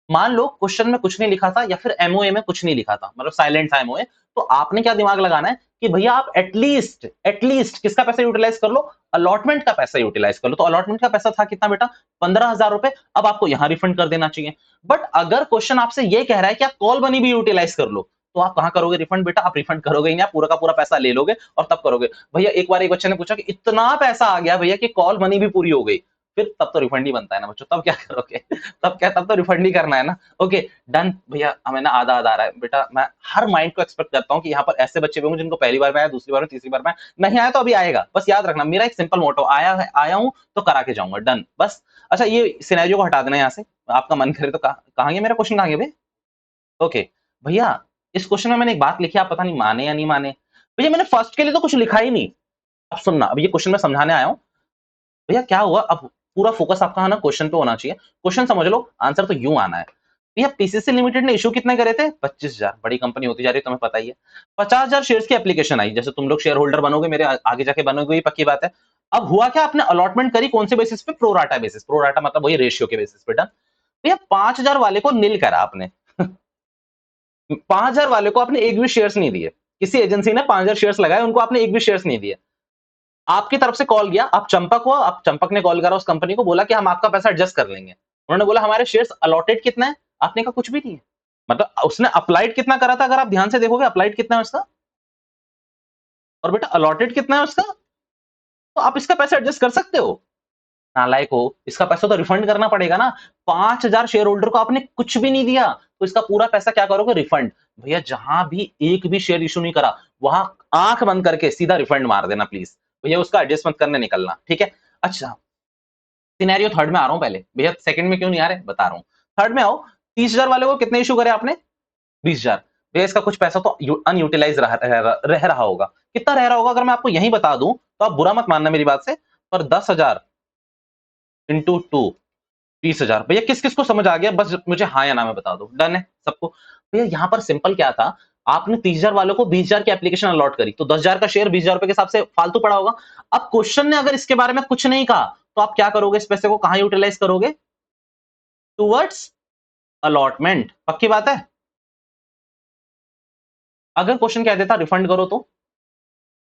मान लो क्वेश्चन में कुछ नहीं लिखा था, या फिर एमओए में कुछ नहीं लिखा था, मतलब साइलेंट था एमओए, तो आपने क्या दिमाग लगाना है कि भैया आप एटलीस्ट एटलीस्ट किसका पैसा यूटिलाइज कर लो? अलॉटमेंट का पैसा यूटिलाइज कर लो। तो अलॉटमेंट का पैसा था कितना बेटा? 15,000 रुपए। अब आपको यहां रिफंड कर देना चाहिए। बट अगर क्वेश्चन आपसे ये कह रहा है कि आप कॉल मनी भी यूटिलाइज कर लो, तो आप कहाँ करोगे रिफंड बेटा? आप रिफंड करोगे ही नहीं, आप पूरा का पूरा पैसा ले लोगे और तब करोगे। भैया एक बार एक बच्चे ने पूछा कि इतना पैसा आ गया भैया कि कॉल मनी भी पूरी हो गई, फिर तब तो रिफंड ही बनता है ना बच्चों, तब क्या करोगे? तब तो रिफंड ही करना है ना। ओके डन भैया, हमें ना आधा आधा आ रहा है बेटा। मैं हर माइंड को एक्सपेक्ट करता हूँ कि यहाँ पर ऐसे बच्चे भी होंगे जिनको पहली बार में आया, दूसरी बार में, तीसरी बार में नहीं आया तो अभी आएगा। बस याद रखना मेरा एक सिंपल मोटो, आया हूँ तो करा के जाऊंगा, डन बस। अच्छा ये सिनेरियो को हटा देना यहाँ से, आपका मन करे तो कहाँ गया मेरा क्वेश्चन, कहाँ गया भाई? ओके भैया इस क्वेश्चन में मैंने एक बात लिखी, आप पता नहीं माने या नहीं माने। भैया मैंने फर्स्ट के लिए तो कुछ लिखा ही नहीं। अब सुनना, अब ये क्वेश्चन मैं समझाने आया हूँ। भैया क्या हुआ, अब पूरा फोकस आपका है ना क्वेश्चन पे होना चाहिए। क्वेश्चन समझ लो, आंसर तो यूं आना है। भैया पीसीसी लिमिटेड ने इशू कितने करे थे? 25,000। बड़ी कंपनी होती जा रही है तुम्हें पता ही है। 50,000 शेयर्स की एप्लीकेशन आई, जैसे तुम लोग शेयर होल्डर बनोगे मेरे, आगे जाके बनोगे, ये पक्की बात है। अब हुआ क्या, आपने अलॉटमेंट करी कौन से बेसिस पे? Pro rata basis. प्रोराटा मतलब वही रेशियो के बेसिस पे, डन। भैया 5,000 वाले को नील करा आपने। 5,000 वाले को आपने एक भी शेयर्स नहीं दिए। किसी एजेंसी ने 5,000 शेयर्स लगाए, उनको आपने एक भी शेयर्स नहीं दिए। आपकी तरफ से कॉल गया, आप चंपक हो, आप चंपक ने कॉल करा उस कंपनी को, बोला कि हम आपका पैसा एडजस्ट कर लेंगे। उन्होंने बोला हमारे शेयर्स अलॉटेड कितना है? आपने कहा कुछ भी नहीं है। मतलब उसने अप्लाइड कितना करा था, अगर आप ध्यान से देखोगे अप्लाइड कितना है उसका, और बेटा अलॉटेड कितना है उसका, तो आप इसका पैसा एडजस्ट कर सकते हो? नालायक हो, इसका पैसा तो रिफंड करना पड़ेगा ना। 5,000 शेयर होल्डर को आपने कुछ भी नहीं दिया, तो इसका पूरा पैसा क्या करोगे? रिफंड। भैया जहां भी एक भी शेयर इशू नहीं करा, वहां आंख बंद करके सीधा रिफंड मार देना प्लीज। भैया उसका एडजस्टमेंट करने निकलना, ठीक है? अच्छा सिनेरियो थर्ड में आ रहा हूं पहले, भैया सेकंड में क्यों नहीं आ रहे बता रहा हूं। थर्ड में आओ। 30,000 वाले को कितने इशू करे आपने? 20,000। भैया इसका कुछ पैसा तो अनयूटिलाइज रह रहा होगा। कितना रह रहा होगा अगर मैं आपको यही बता दूं तो आप बुरा मत मानना मेरी बात से, पर 10,000 इंटू 2 20,000। भैया किस किस को समझ आ गया? बस मुझे हाँ या ना में बता दो, डन है सबको? भैया यहाँ पर सिंपल क्या था, आपने 30,000 वालों को 20,000 की एप्लीकेशन अलॉट करी, तो 10,000 का शेयर 20,000 रुपए के हिसाब से फालतू पड़ा होगा। अब क्वेश्चन ने अगर इसके बारे में कुछ नहीं कहा, तो आप क्या करोगे? इस पैसे को कहां यूटिलाइज करोगे? Towards allotment. पक्की बात है? अगर क्वेश्चन कह देता रिफंड करो, तो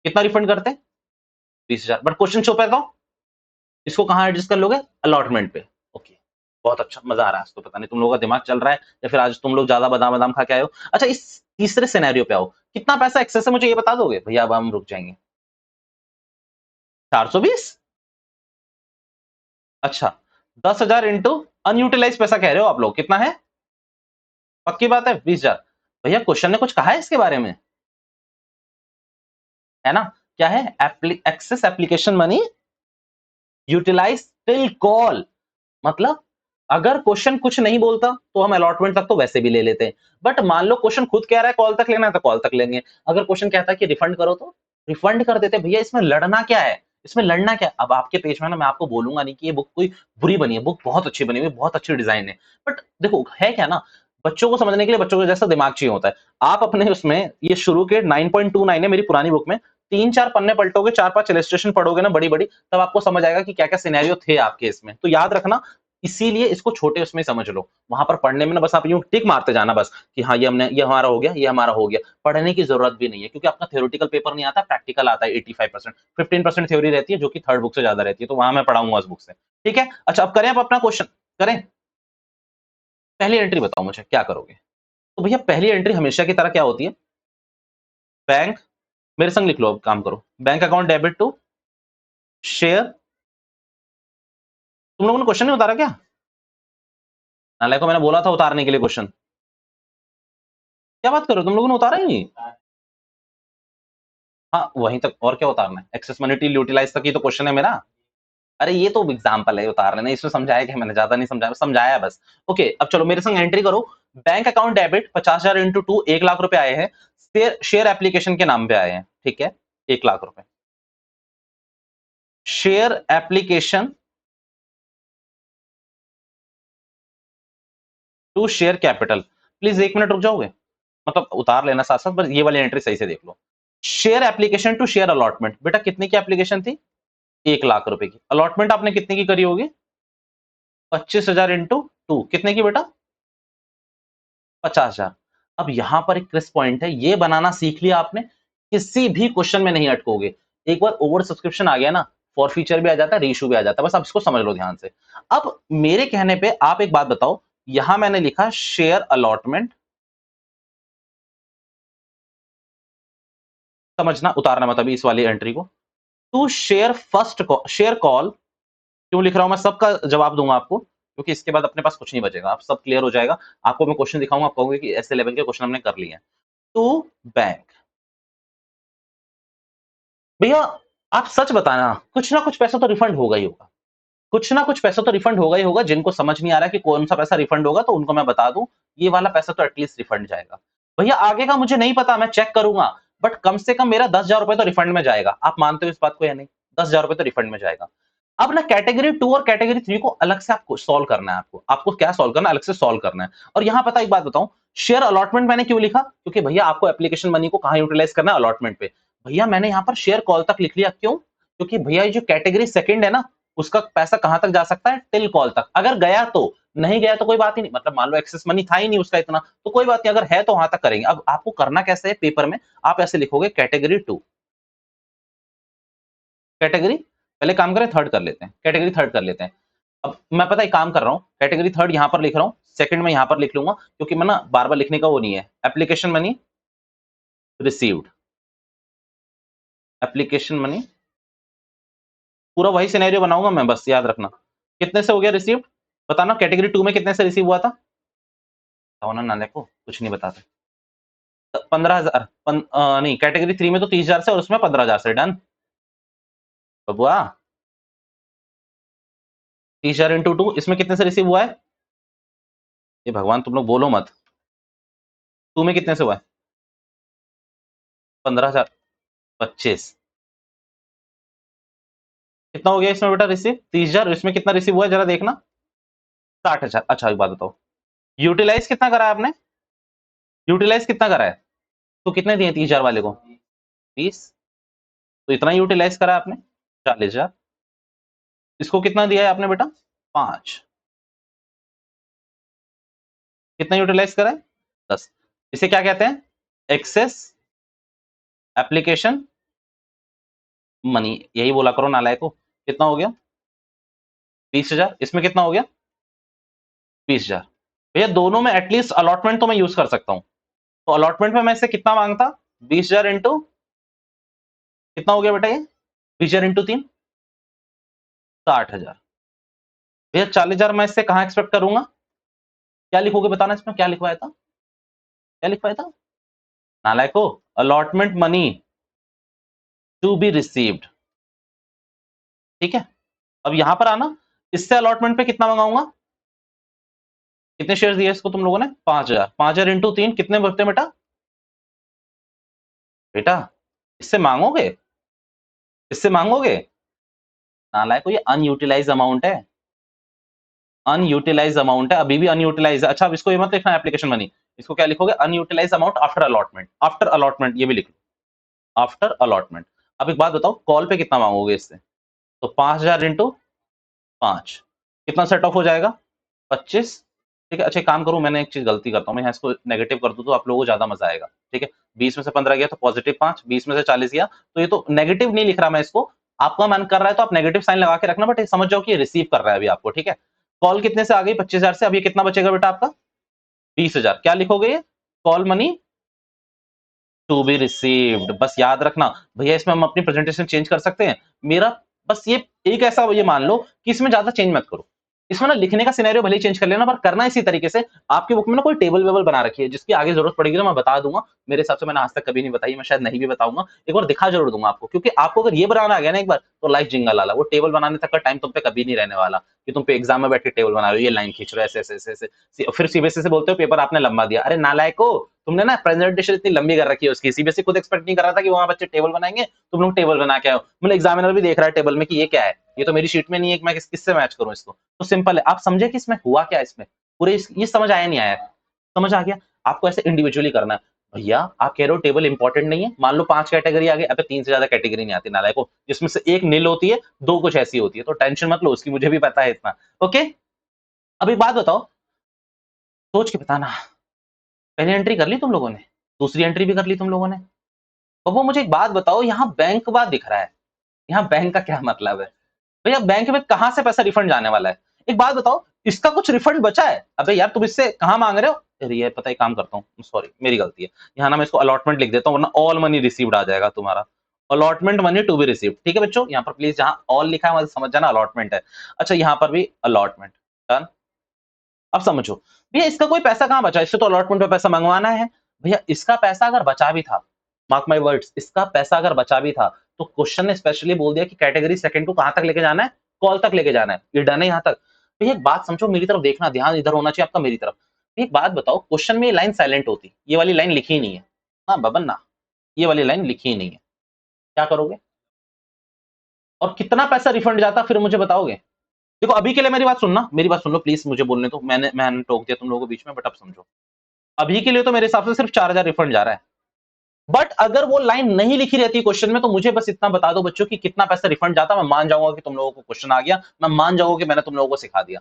कितना रिफंड करते? 20,000। बट क्वेश्चन छुपा था, इसको कहां एडजस्ट कर लोगे? अलॉटमेंट पे। ओके बहुत अच्छा, मजा आ रहा है आज तो। पता नहीं तुम लोगों का दिमाग चल रहा है या फिर आज तुम लोग ज्यादा बादाम बादाम खा के आए हो। अच्छा इस तीसरे सिनेरियो पे आओ, कितना पैसा एक्सेस है मुझे ये बता दोगे? भैया अब हम रुक जाएंगे। 420। अच्छा 10,000 इंटू अनयूटिलाइज पैसा कह रहे हो आप लोग, कितना है? पक्की बात है 20,000। भैया क्वेश्चन ने कुछ कहा है इसके बारे में? है ना? क्या है? Excess application money utilise till call. मतलब अगर क्वेश्चन कुछ नहीं बोलता तो हम अलॉटमेंट तक तो वैसे भी ले लेते हैं, बट मान लो क्वेश्चन खुद कह रहा है कॉल तक लेना है तो कॉल तक लेंगे। अगर क्वेश्चन कहता है कि रिफंड करो तो रिफंड कर देते। भैया इसमें लड़ना क्या है? इसमें लड़ना क्या है? अब आपके पेज में ना मैं आपको बोलूंगा नहीं कि ये बुक कोई बुरी बनी है, बुक बहुत अच्छी बनी हुई है, बहुत अच्छी डिजाइन है। बट देखो है क्या ना, बच्चों को समझने के लिए बच्चों को जैसा दिमाग चाहिए होता है। आप अपने उसमें ये शुरू के 9.29 है मेरी पुरानी बुक में, 3-4 पन्ने पलटोगे, 4-5 इलस्ट्रेशन पढ़ोगे ना बड़ी बड़ी, तब आपको समझ आएगा कि क्या क्या सिनेरियो थे आपके इसमें। तो याद रखना, इसीलिए इसको छोटे उसमें समझ लो। वहां पर पढ़ने में ना बस आप यूं टिक मारते जाना बस कि हाँ ये हमने, ये हमारा हो गया, ये हमारा हो गया। पढ़ने की जरूरत भी नहीं है क्योंकि आपका थ्योरेटिकल पेपर नहीं आता, प्रैक्टिकल आता है 85%। 15% थ्योरी रहती है जो कि थर्ड बुक से ज्यादा रहती है, तो वहां मैं पढ़ाऊंगा उस बुक से। ठीक है अच्छा अब करें, आप अपना क्वेश्चन करें। पहली एंट्री बताओ मुझे क्या करोगे? तो भैया पहली एंट्री हमेशा की तरह क्या होती है? बैंक, मेरे संग लिख लो, अब काम करो। Bank account debit to share. तुम लोगों ने क्वेश्चन नहीं उतारा क्या? नाले को मैंने बोला था उतारने के लिए क्वेश्चन। क्या बात कर रहे हो, तुम लोगों ने उतारा ही नहीं? हाँ वहीं तक, और क्या उतारना है? एक्सेस मनी टिल यूटिलाइज तक ही तो क्वेश्चन है मेरा। अरे ये तो एग्जांपल है, उतार लेना। इसमें समझाया कि मैंने ज्यादा नहीं समझाया, समझाया बस। ओके अब चलो मेरे संग एंट्री करो। Bank account debit 50,000 into 2 1 lakh रुपए आए हैं, शेयर एप्लीकेशन के नाम पे आए हैं, ठीक है? 1 लाख रुपए share application to share capital. Please 1 minute रुक जाओगे? मतलब उतार लेना साथ साथ, बस ये वाली एंट्री सही से देख लो। Share application to share allotment. बेटा कितने की एप्लीकेशन थी? 1 लाख रुपए की। अलॉटमेंट आपने कितने की करी होगी? 25,000 इंटू 2 कितने की बेटा? 50,000। अब यहां पर एक क्रिस पॉइंट है, ये बनाना सीख लिया आपने, किसी भी क्वेश्चन में नहीं अटकोगे। एक बार ओवर सब्सक्रिप्शन आ गया ना, फॉर फीचर भी आ जाता है, रीइश्यू भी आ जाता है, बस आप इसको समझ लो ध्यान से। अब मेरे कहने पे आप एक बात बताओ, यहां मैंने लिखा शेयर अलॉटमेंट समझना, उतारना मत अभी इस वाली एंट्री को। To share first share call, क्यों लिख रहा हूं मैं, सबका जवाब दूंगा आपको, क्योंकि इसके बाद अपने पास कुछ नहीं बचेगा, आप सब क्लियर हो जाएगा। आपको मैं क्वेश्चन दिखाऊंगा, आप कहोगे कि ऐसे लेवल के क्वेश्चन हमने कर लिए हैं। टू बैंक, भैया आप सच बताना, कुछ ना कुछ पैसा तो रिफंड होगा ही होगा, कुछ ना कुछ पैसा तो रिफंड होगा ही होगा। जिनको समझ नहीं आ रहा कि कौन सा पैसा रिफंड होगा, तो उनको मैं बता दूं, ये वाला पैसा तो एटलीस्ट रिफंड जाएगा। भैया आगे का मुझे नहीं पता, मैं चेक करूंगा, बट कम से कम मेरा 10,000 रुपए तो रिफंड में जाएगा। आप मानते हो इस बात को या नहीं? 10,000 रुपए तो रिफंड में जाएगा। अब ना कैटेगरी 2 और कैटेगरी 3 को अलग से आपको सॉल्व करना है, आपको क्या सॉल्व करना है, अलग से सॉल्व करना है। और यहां पता एक बात बताऊं, शेयर अलॉटमेंट मैंने क्यों लिखा, क्योंकि भैया आपको एप्लीकेशन मनी को कहां यूटिलाइज करना है, अलॉटमेंट पे। भैया मैंने यहां पर शेयर कॉल तक लिख लिया, क्यों? क्योंकि भैया ये जो कैटेगरी सेकंड है ना, उसका पैसा कहां तक जा सकता है, टिल कॉल तक। अगर गया तो, नहीं गया तो कोई बात ही नहीं, मतलब मान लो एक्सेस मनी था ही नहीं उसका इतना, तो कोई बात नहीं, अगर है तो वहां तक करेंगे। अब आपको करना कैसे है पेपर में, आप ऐसे लिखोगे कैटेगरी 2, कैटेगरी, पहले काम करें थर्ड कर लेते हैं, कैटेगरी थर्ड कर लेते हैं। अब मैं पता है काम कर रहा हूं, कैटेगरी थर्ड यहां पर लिख रहा हूं, सेकंड में यहां पर लिख लूंगा, क्योंकि मैं ना बार बार लिखने का वो नहीं है। Application money received, application money, पूरा वही सिनेरियो बनाऊंगा मैं, बस याद रखना। कितने से हो गया रिसीव्ड, बताना कैटेगरी 2 में कितने से रिसीव हुआ था, ना नाले को कुछ नहीं बताते। 15,000, नहीं कैटेगरी 3 में तो 30,000 से और उसमें 15,000 से, डन बबुआ। 30,000 इंटू 2, इसमें कितने से रिसीव हुआ है, ये भगवान तुम लोग बोलो मत, 2 में कितने से हुआ है, 15,000, 25, कितना हो गया इसमें बेटा रिसीव, 30,000, इसमें कितना रिसीव हुआ है जरा देखना, 60,000। अच्छा एक बात बताओ, यूटिलाइज कितना करा है आपने, यूटिलाइज कितना करा है, तो कितने दिए 30,000 वाले को, 30, तो इतना यूटिलाइज करा है आपने, 40,000। इसको कितना दिया है आपने बेटा, 5, कितना यूटिलाइज करा है, 10। इसे क्या कहते हैं, एक्सेस एप्लीकेशन मनी, यही बोला करो नालायक को। कितना हो गया, 20,000, इसमें कितना हो गया, 20,000। भैया दोनों में एटलीस्ट अलॉटमेंट तो मैं यूज कर सकता हूं, तो अलॉटमेंट में मैं इससे कितना मांगता, 20,000 इंटू कितना हो गया बेटा ये, 20,000 इंटू 3, 60,000। भैया 40,000 मैं इससे कहां एक्सपेक्ट करूंगा, क्या लिखोगे बताना, इसमें क्या लिखवाया था, क्या लिखवाया था नालायको, allotment money to be received, ठीक है। अब यहां पर आना, इससे अलॉटमेंट पे कितना मंगाऊंगा, कितने शेयर दिए इसको तुम लोगों ने, 5,000, 5,000 इंटू 3 कितने बढ़ते बेटा, बेटा इससे मांगोगे, इससे मांगोगे नालायको, ये अनयूटिलाइज अमाउंट है, अनयूटिलाइज अमाउंट है, अभी भी अनयूटिलाइज है। अच्छा अब इसको ये मत लिखना एप्लीकेशन मनी, इसको क्या लिखोगे, unutilise amount after allotment, after allotment ये भी लिख लो, आफ्टर अलॉटमेंट। अब एक बात बताओ, कॉल पे कितना मांगोगे इससे, तो 5,000 इंटू 5 कितना सेट ऑफ हो जाएगा, 25, ठीक है। अच्छा एक काम करूं, मैंने एक चीज गलती करता हूं, मैं यहाँ इसको नेगेटिव कर दूं तो आप लोगों को ज्यादा मजा आएगा, ठीक है। 20 में से 15 गया तो पॉजिटिव 5, 20 में से 40 गया तो ये तो नेगेटिव नहीं लिख रहा मैं इसको, आपका मन कर रहा है तो आप नेगेटिव साइन लगा के रखना, बट समझ जाओ कि ये रिसीव कर रहा है अभी आपको, ठीक है। कॉल कितने से आ गई, 25,000 से, अब ये कितना बचेगा बेटा आपका, 20,000। क्या लिखोगे ये, call money to be received, बस याद रखना। भैया इसमें हम अपनी प्रेजेंटेशन चेंज कर सकते हैं, मेरा बस ये एक ऐसा ये मान लो कि इसमें ज्यादा चेंज मत करो, इसमें ना लिखने का सिनेरियो भले ही चेंज कर लेना, पर करना इसी तरीके से। आपकी बुक में ना कोई टेबल वेबल बना रखी है, जिसकी आगे जरूरत पड़ेगी ना मैं बता दूंगा, मेरे हिसाब से मैंने आज तक कभी नहीं बताई, मैं शायद नहीं भी बताऊंगा, एक बार दिखा जरूर दूंगा आपको, क्योंकि आपको अगर ये बनाना आ गया ना एक बार, तो लाइफ जिंगा लाला, वो टेबल बनाने तक का टाइम तुम पे कभी नहीं रहने वाला, कि तुम पे एग्जाम में बैठ के टेबल बना रहे हो, ये लाइन खींच रहे हो ऐसे ऐसे ऐसे ऐसे, फिर सीबीएसई से बोलते हो पेपर आपने लंबा दिया, अरे नालायको, तुमने ना प्रेजेंटेशन इतनी लंबी कर रखी है उसकी, सीबीएसई खुद एक्सपेक्ट नहीं कर रहा था कि वहां बच्चे टेबल बनाएंगे, तुम लोग टेबल बना के आओ, मतलब एग्जामिनर भी देख रहा है टेबल में कि ये क्या है, ये तो मेरी शीट में नहीं है, कि मैं किससे मैच करूं इसको। तो सिंपल है, आप समझे कि इसमें हुआ क्या, इसमें पूरे ये समझ आया नहीं आया, समझ आ गया। आपको ऐसे इंडिविजुअली करना है। भैया आप कह रहे हो टेबल इंपॉर्टेंट नहीं है, मान लो 5 कैटेगरी आ गई, अब 3 से ज्यादा कैटेगरी नहीं आती नालायक को, जिसमें से एक नील होती है, 2 कुछ ऐसी होती है, तो टेंशन मत लो उसकी, मुझे भी पता है इतना, ओके। अब एक बात बताओ, सोच के बताना, पहली एंट्री कर ली तुम लोगों ने, दूसरी एंट्री भी कर ली तुम लोगों ने, अब वो मुझे एक बात बताओ, यहाँ बैंक बात दिख रहा है, यहाँ बैंक का क्या मतलब है, भैया बैंक में कहां से पैसा रिफंड जाने वाला है, एक बात बताओ, इसका कुछ रिफंड बचा है? अबे यार तुम इससे कहाँ मांग रहे हो? अरे ये पता है काम करता हूँ, सॉरी मेरी गलती है। यहाँ ना मैं इसको अलॉटमेंट लिख देता हूँ वरना ऑल मनी रिसीव्ड आ जाएगा तुम्हारा। Allotment money to be received, ठीक है बच्चों? यहाँ पर प्लीज जहाँ ऑल लिखा है वहां समझ जाना अलॉटमेंट है। अच्छा यहाँ पर भी अलॉटमेंट, डन। अब समझो भैया इसका कोई पैसा कहाँ बचा? इससे तो अलॉटमेंट पे पैसा मंगवाना है। भैया इसका पैसा अगर बचा भी था, मार्क माय वर्ड्स, इसका पैसा अगर बचा भी था तो क्वेश्चन ने स्पेशली बोल दिया कि कैटेगरी सेकंड को कहां तक लेके जाना है? कॉल तक लेके जाना है। ये डन है यहां तक। भैया एक बात समझो, मेरी तरफ देखना, ध्यान इधर होना चाहिए आपका मेरी तरफ। एक बात बताओ, क्वेश्चन में ये लाइन साइलेंट होती, ये वाली लाइन लिखी ही नहीं है। हाँ बबन ना, ये वाली लाइन लिखी ही नहीं है, क्या करोगे? और कितना पैसा रिफंड जाता फिर मुझे बताओगे? देखो अभी के लिए मेरी बात सुनना, मेरी बात सुन लो प्लीज, मुझे बोलने दो। मैंने टोक दिया तुम लोगों को बीच में, बट अब समझो। अभी के लिए तो मेरे हिसाब से सिर्फ 4000 रिफंड जा रहा है। बट अगर वो लाइन नहीं लिखी रहती क्वेश्चन में तो मुझे बस इतना बता दो बच्चों कि कितना पैसा रिफंड जाता, मैं मान जाऊंगा कि तुम लोगों को क्वेश्चन आ गया, मैं मान जाऊंगा कि मैंने तुम लोगों को सिखा दिया।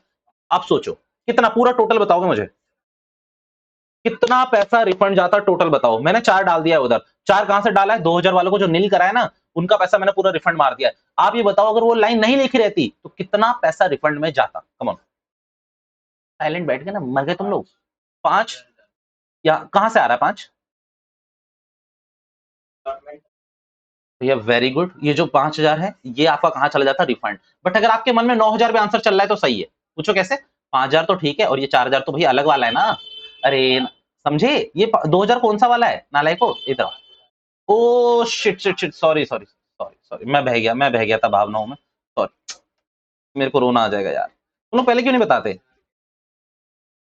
आप सोचो कितना, पूरा टोटल बताओगे मुझे? कितना पैसा रिफंड जाता टोटल बताओ। मैंने 4 डाल दिया है उधर। 4 कहां से डाला है? 2000 वालों को जो नील कराया ना, उनका पैसा मैंने पूरा रिफंड मार दिया है। आप ये बताओ अगर वो लाइन नहीं लिखी रहती तो कितना पैसा रिफंड में जाता? कम ऑन, साइलेंट बैठ गए ना, मर गए तुम लोग। 5 या कहां से आ रहा है 5? भैया वेरी गुड, ये जो 5000 है ये आपका कहां चला जाता? रिफंड। बट अगर आपके मन में 9000 पे आंसर चल रहा है तो सही है। पूछो कैसे? 5000 तो ठीक है और ये 4000 तो भैया अलग वाला है ना। अरे समझे? ये 2000 कौन सा वाला है नालायको? इधर। Oh shit shit shit, sorry sorry sorry sorry, मैं बह गया था भावनाओं में, सॉरी। मेरे को रोना आ जाएगा यार, तुम लोग पहले क्यों नहीं बताते?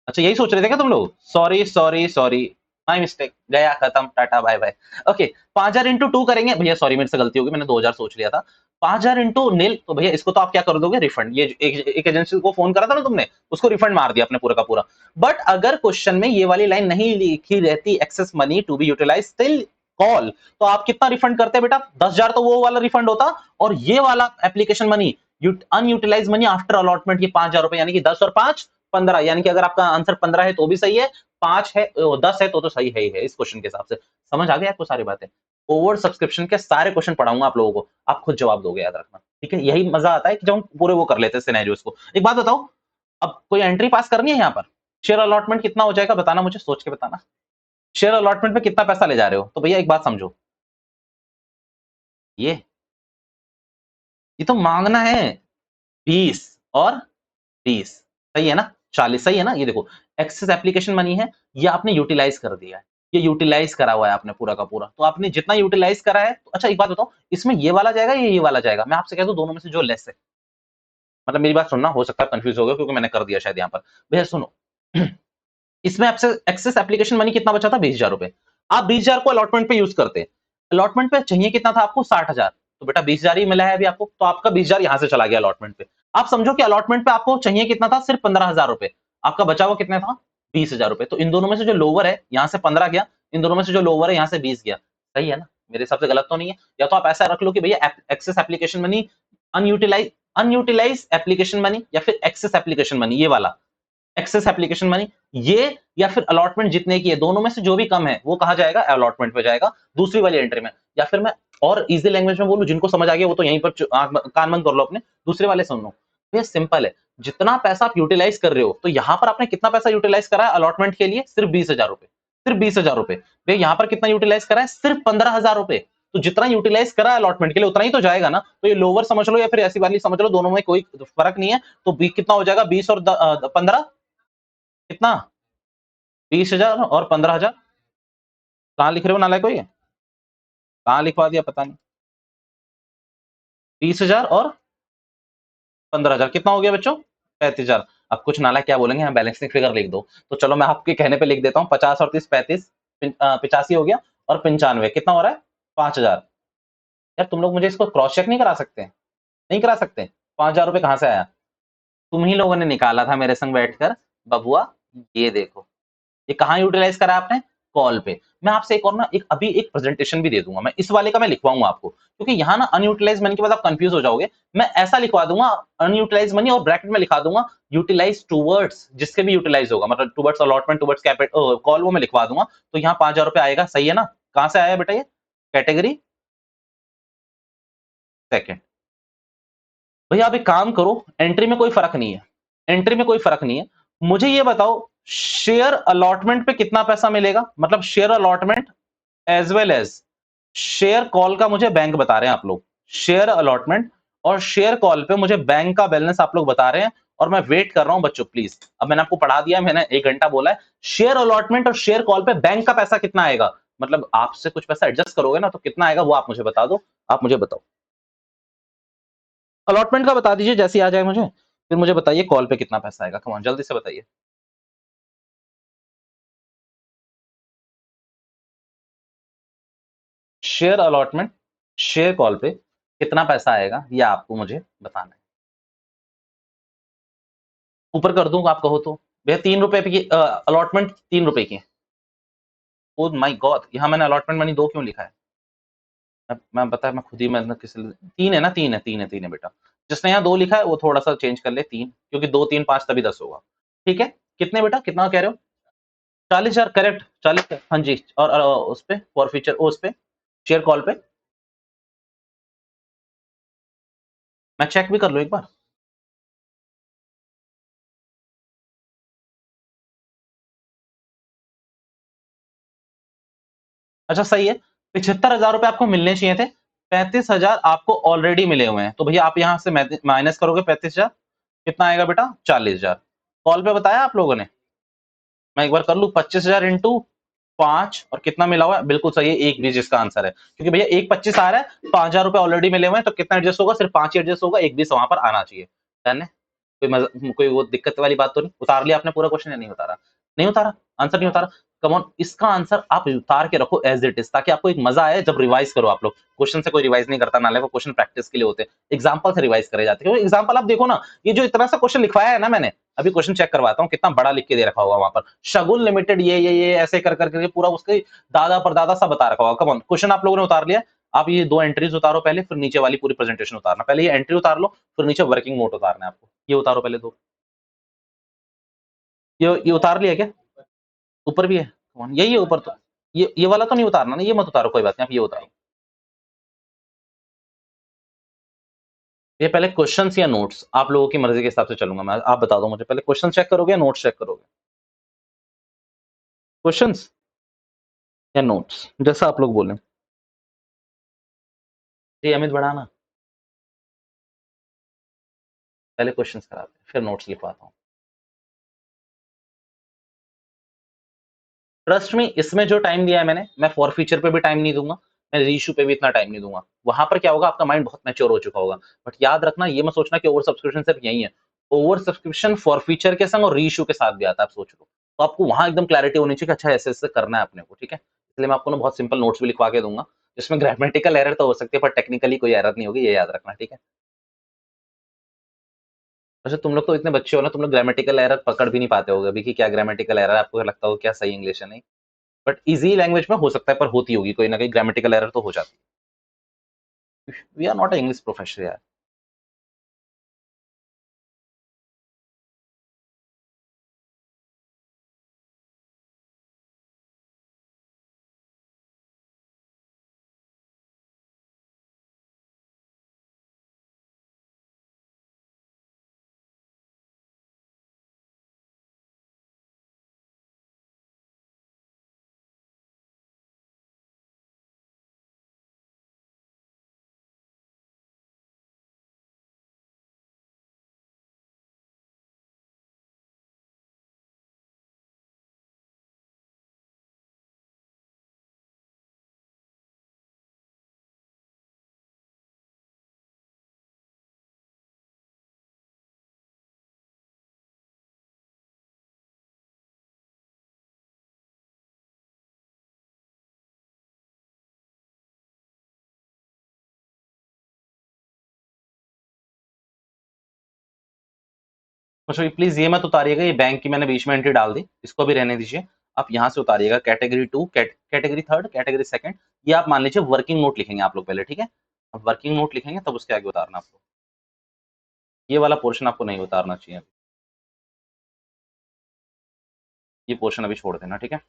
अच्छा यही सोच रहे थे क्या तुम लोग? Sorry sorry sorry, my mistake, गया खत्म, tata bye bye. Okay 5000 into 2 करेंगे भैया, सॉरी मेरे से गलती होगी, मैंने 2000 सोच लिया था। 5000 इंटू नील, तो भैया इसको तो आप क्या कर दोगे? रिफंड। ये एक एजेंसी को फोन करा था ना तुमने, उसको रिफंड मार दिया अपने पूरा का पूरा। बट अगर क्वेश्चन में ये वाली लाइन नहीं लिखी रहती, excess money to be utilise till call, तो आप कितना रिफंड करते बेटा? 10,000 तो वो वाला रिफंड होता, और ये वाला application money unutilise money after allotment, ये 5,000 रुपए, यानी कि 10 और 5 15, यानी कि अगर आपका आंसर 15 है तो भी सही है, 5 है 10 है तो सही है ही है इस क्वेश्चन के हिसाब से। समझ आ गया आपको सारी बातें? ओवर सब्सक्रिप्शन के सारे क्वेश्चन पढ़ाऊंगा आप लोगों को, आप खुद जवाब दोगे, याद रखना, ठीक है? यही मजा आता है कि जब हम पूरे वो कर लेते हैं सिनेरियोस को। एक बात बताओ, अब कोई एंट्री पास करनी है यहाँ पर? शेयर अलॉटमेंट कितना हो जाएगा बताना मुझे, सोच के बताना। शेयर अलॉटमेंट पे कितना पैसा ले जा रहे हो? तो भैया एक बात समझो, ये तो मांगना है 20 और 20, सही है ना? 40 सही है ना? ये देखो एक्सेस एप्लीकेशन मनी है, ये आपने यूटिलाइज कर दिया है, ये यूटिलाइज करा हुआ है आपने पूरा का पूरा, तो आपने जितना यूटिलाइज करा है तो अच्छा एक बात बताओ, इसमें ये वाला जाएगा या ये वाला जाएगा? मैं आपसे कह दूं दोनों में से जो लेस है, मतलब मेरी बात सुनना, हो सकता है कंफ्यूज हो गए क्योंकि मैंने कर दिया शायद यहाँ पर। भैया सुनो इसमें एक्सेस एप्लीकेशन मनी कितना बचा था? 20,000 रुपए। आप 20,000 को अलॉटमेंट पे यूज करते, अलॉटमेंट पे चाहिए कितना था आपको? 60,000, तो बेटा 20,000 ही मिला है अभी आपको, तो आपका 20,000 यहां से चला गया अलॉटमेंट पे। आप समझो कि अलॉटमेंट पे आपको चाहिए कितना था? सिर्फ 15,000 रुपए, आपका बचा हुआ कितना था? 20,000 रुपए। तो इन दोनों में से जो लोअर है यहाँ से 15 गया, इन दोनों में से जो लोअर है यहाँ से 20 गया, सही है ना? मेरे हिसाब से गलत तो नहीं है? या तो आप ऐसा रख लो कि भैया excess application money unutilise unutilise application money, या फिर एक्सेस एप्लीकेशन मनी, ये वाला एक्सेस एप्लीकेशन मनी, ये या फिर अलॉटमेंट जितने की है, दोनों में से जो भी कम है वो कहा जाएगा? अलॉटमेंट पे जाएगा, दूसरी वाली एंट्री में। या फिर मैं और इजी लैंग्वेज में बोलूं, जिनको समझ आ गया वो तो यहीं पर कान बंद कर लो अपने, दूसरे वाले सुन लो। ये सिंपल है, जितना पैसा आप यूटिलाइज कर रहे हो, तो यहां पर आपने कितना पैसा यूटिलाइज करा है अलॉटमेंट के लिए? सिर्फ 20,000 रुपए, सिर्फ 20,000 रुपए। भैया यहाँ पर कितना यूटिलाइज करा है? सिर्फ 15,000 रुपए। तो जितना यूटिलाइज करा है अलॉटमेंट के लिए उतना ही तो जाएगा ना, तो ये लोअर समझ लो या फिर ऐसी वाली समझ लो, दोनों में कोई फर्क नहीं है। तो कितना हो जाएगा? 20 और 15, कितना? 20,000 और 15,000। कहाँ लिख रहे हो नालायक? कोई कहाँ लिखवा दिया पता नहीं। 20,000 और 15,000 कितना हो गया बच्चों? 35,000। अब कुछ नालायक क्या बोलेंगे, यहाँ बैलेंसिंग फिगर लिख दो, तो चलो मैं आपके कहने पे लिख देता हूँ। 50 और 30 35, 85 हो गया, और 95 कितना हो रहा है? 5,000। यार तुम लोग मुझे इसको क्रॉस चेक नहीं करा सकते? नहीं करा सकते? 5,000 रुपए कहाँ से आया? तुम ही लोगों ने निकाला था मेरे संग बैठकर बबुआ। ये देखो, ये कहाँ यूटिलाइज करा आपने? कॉल पे। मैं आपसे एक और ना अभी एक प्रेजेंटेशन भी दे दूंगा, मैं इस वाले का मैं लिखवाऊंगा आपको, क्योंकि यहाँ ना अनयूटिलाइज मनी के बाद आप कंफ्यूज हो जाओगे। मैं ऐसा लिखवा दूंगा अनयूटिलाइज मनी, और ब्रैकेट में लिखा दूंगा यूटिलाइज टूवर्ड्स, जिसके भी यूटिलाइज होगा, मतलब towards allotment, towards capital call, वो मैं लिखवा दूंगा। तो यहाँ 5,000 रुपए आएगा, सही है ना? कहां से आया बेटा ये? Category second. भैया आप एक काम करो, एंट्री में कोई फर्क नहीं है, एंट्री में कोई फर्क नहीं है। मुझे ये बताओ शेयर अलॉटमेंट पे कितना पैसा मिलेगा, मतलब share allotment as well as share call का मुझे बैंक बता रहे हैं आप लोग। शेयर अलॉटमेंट और शेयर कॉल पे मुझे बैंक का बैलेंस आप लोग बता रहे हैं, और मैं वेट कर रहा हूं बच्चों प्लीज। अब मैंने आपको पढ़ा दिया, मैंने 1 घंटा बोला है। शेयर अलॉटमेंट और शेयर कॉल पे बैंक का पैसा कितना आएगा, मतलब आपसे कुछ पैसा एडजस्ट करोगे ना तो कितना आएगा वो आप मुझे बता दो। आप मुझे बताओ, अलॉटमेंट का बता दीजिए जैसे ही आ जाए मुझे, फिर मुझे बताइए कॉल पे कितना पैसा आएगा। कम ऑन जल्दी से बताइए। शेयर अलॉटमेंट शेयर कॉल पे कितना पैसा आएगा ये आपको मुझे बताना है। ऊपर कर दूं आप कहो तो। भैया 3 रुपए की अलॉटमेंट 3 रुपए की। ओ माय गॉड, यहाँ मैंने अलॉटमेंट मनी 2 क्यों लिखा है? मैं पता है, मैं खुद ही मैंने किसी 3 है ना, 3 है बेटा। जिसने यहाँ 2 लिखा है वो थोड़ा सा चेंज कर ले 3, क्योंकि 2 3 5 तभी 10 होगा। ठीक है, कितने बेटा, कितना कह रहे हो? 40,000 करेक्ट, 40। हाँ जी। और उस पे फॉर फ्यूचर उस पे शेयर कॉल पे मैं चेक भी कर लूं एक बार। अच्छा सही है। 75,000 रुपए आपको मिलने चाहिए थे, 35,000 आपको ऑलरेडी मिले हुए हैं। तो भैया आप यहाँ से माइनस करोगे 35,000, कितना आएगा बेटा? 40,000। कॉल पे बताया आप लोगों ने? मैं एक बार कर लूं, 25,000 इंटू 5 और कितना मिला हुआ है? बिल्कुल सही है, 1 20 जिसका आंसर है, क्योंकि भैया 1 25 आ रहा है, 5,000 रुपए ऑलरेडी मिले हुए हैं, तो कितना एडजस्ट होगा? सिर्फ 5 ही एडजस्ट होगा, 1 20 वहां पर आना चाहिए। डन है। कोई वो दिक्कत वाली बात तो नहीं? उतार लिया आपने पूरा क्वेश्चन या नहीं उतारा? नहीं उतारा, आंसर नहीं उतारा। कम ऑन, इसका आंसर आप उतार के रखो एज इट इज, ताकि आपको एक मजा आए जब रिवाइज करो आप लोग। क्वेश्चन से कोई रिवाइज नहीं करता, नाले वो क्वेश्चन प्रैक्टिस के लिए होते हैं, एग्जाम्पल से रिवाइज करे जाते हैं। क्योंकि एग्जाम्पल आप देखो ना, ये जो इतना सा क्वेश्चन लिखवाया है ना मैंने, अभी क्वेश्चन चेक करवाता हूँ कितना बड़ा लिख के दे रखा होगा वहां पर। शगुन लिमिटेड ये ऐसे कर करके पूरा उसके दादा परदादा सब बता रखा होगा। कम ऑन, क्वेश्चन आप लोगों ने उतार लिया। आप ये 2 एंट्रीज उतारो पहले, फिर नीचे वाली पूरी प्रेजेंटेशन उतारना। पहले ये एंट्री उतार लो, फिर नीचे वर्किंग नोट उतारना है आपको। ये उतारो पहले 2। ये उतार लिया क्या? ऊपर भी है? कौन यही है ऊपर तो? ये वाला तो नहीं उतारना ना, ये मत उतारो, कोई बात नहीं, आप ये उतारो। ये पहले क्वेश्चंस या नोट्स, आप लोगों की मर्जी के हिसाब से चलूंगा मैं। आप बता दो मुझे, पहले क्वेश्चन चेक करोगे या नोट्स चेक करोगे? क्वेश्चंस या नोट्स, जैसा आप लोग बोले। जी अमित बढ़ाना, पहले क्वेश्चंस कराते हैं, फिर नोट्स लिखवाता हूँ। ट्रस्ट में इसमें जो टाइम दिया है मैंने, मैं फॉर फ्यूचर पे भी टाइम नहीं दूंगा, मैं रीइश्यू पे भी इतना टाइम नहीं दूंगा। वहां पर क्या होगा, आपका माइंड बहुत मैच्योर हो चुका होगा। बट याद रखना, ये मत सोचना कि ओवर सब्सक्रिप्शन सिर्फ यही है। ओवर सब्सक्रिप्शन फॉर फ्यूचर के संग और रीइश्यू के साथ भी आता है, आप सोच लो। तो आपको वहां एकदम क्लैरिटी होनी चाहिए कि अच्छा ऐसे ऐसे करना है अपने को, ठीक है। इसलिए मैं आपको ना बहुत सिंपल नोट्स भी लिखवा के दूंगा, जिसमें ग्रामेटिकल एरर तो हो सकती है, पर टेक्निकली कोई एरर नहीं होगी, ये याद रखना, ठीक है। अच्छा तुम लोग तो इतने बच्चे हो ना, तुम लोग ग्रामेटिकल एरर पकड़ भी नहीं पाते होगे अभी कि क्या ग्रामेटिकल एरर, आपको लगता हो क्या सही इंग्लिश है, नहीं। बट इजी लैंग्वेज में हो सकता है, पर होती होगी कोई ना कोई ग्रामेटिकल एरर तो हो जाती है। We are not English professor यार। अच्छा प्लीज ये मत उतारिएगा, ये बैंक की मैंने बीच में एंट्री डाल दी, इसको भी रहने दीजिए। आप यहाँ से उतारिएगा कैटेगरी 2, कैटेगरी 3, कैटेगरी 2। ये आप मान लीजिए वर्किंग नोट लिखेंगे आप लोग पहले, ठीक है। अब वर्किंग नोट लिखेंगे तब उसके आगे उतारना आपको। ये वाला पोर्शन आपको नहीं उतारना चाहिए, ये पोर्शन अभी छोड़ देना, ठीक है।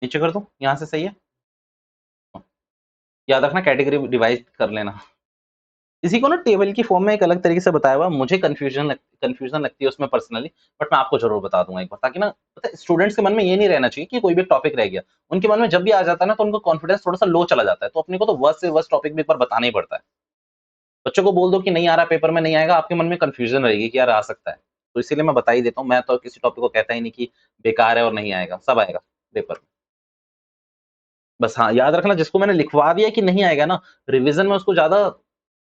नीचे कर दो, यहां से सही है। याद रखना कैटेगरी डिवाइड कर लेना। इसी को ना टेबल की फॉर्म में एक अलग तरीके से बताया हुआ, मुझे कंफ्यूजन लगती है उसमें पर्सनली, बट मैं आपको जरूर बता दूंगा एक बार, ताकि ना पता है स्टूडेंट्स के मन में ये नहीं रहना चाहिए कि कोई भी टॉपिक रह गया। उनके मन में जब भी आ जाता है ना तो उनको कॉन्फिडेंस थोड़ा सा लो चला जाता है, तो अपने को तो वर्स्ट से वर्स्ट टॉपिक भी एक बार बताना ही पड़ता है। बच्चों को बोल दो कि नहीं आ रहा, पेपर में नहीं आएगा, आपके मन में कंफ्यूजन रहेगी कि यार आ सकता है। तो इसीलिए मैं बता ही देता हूँ, मैं तो किसी टॉपिक को कहता ही नहीं कि बेकार है और नहीं आएगा, सब आएगा पेपर में। बस हाँ, याद रखना जिसको मैंने लिखवा दिया कि नहीं आएगा ना, रिवीजन में उसको ज्यादा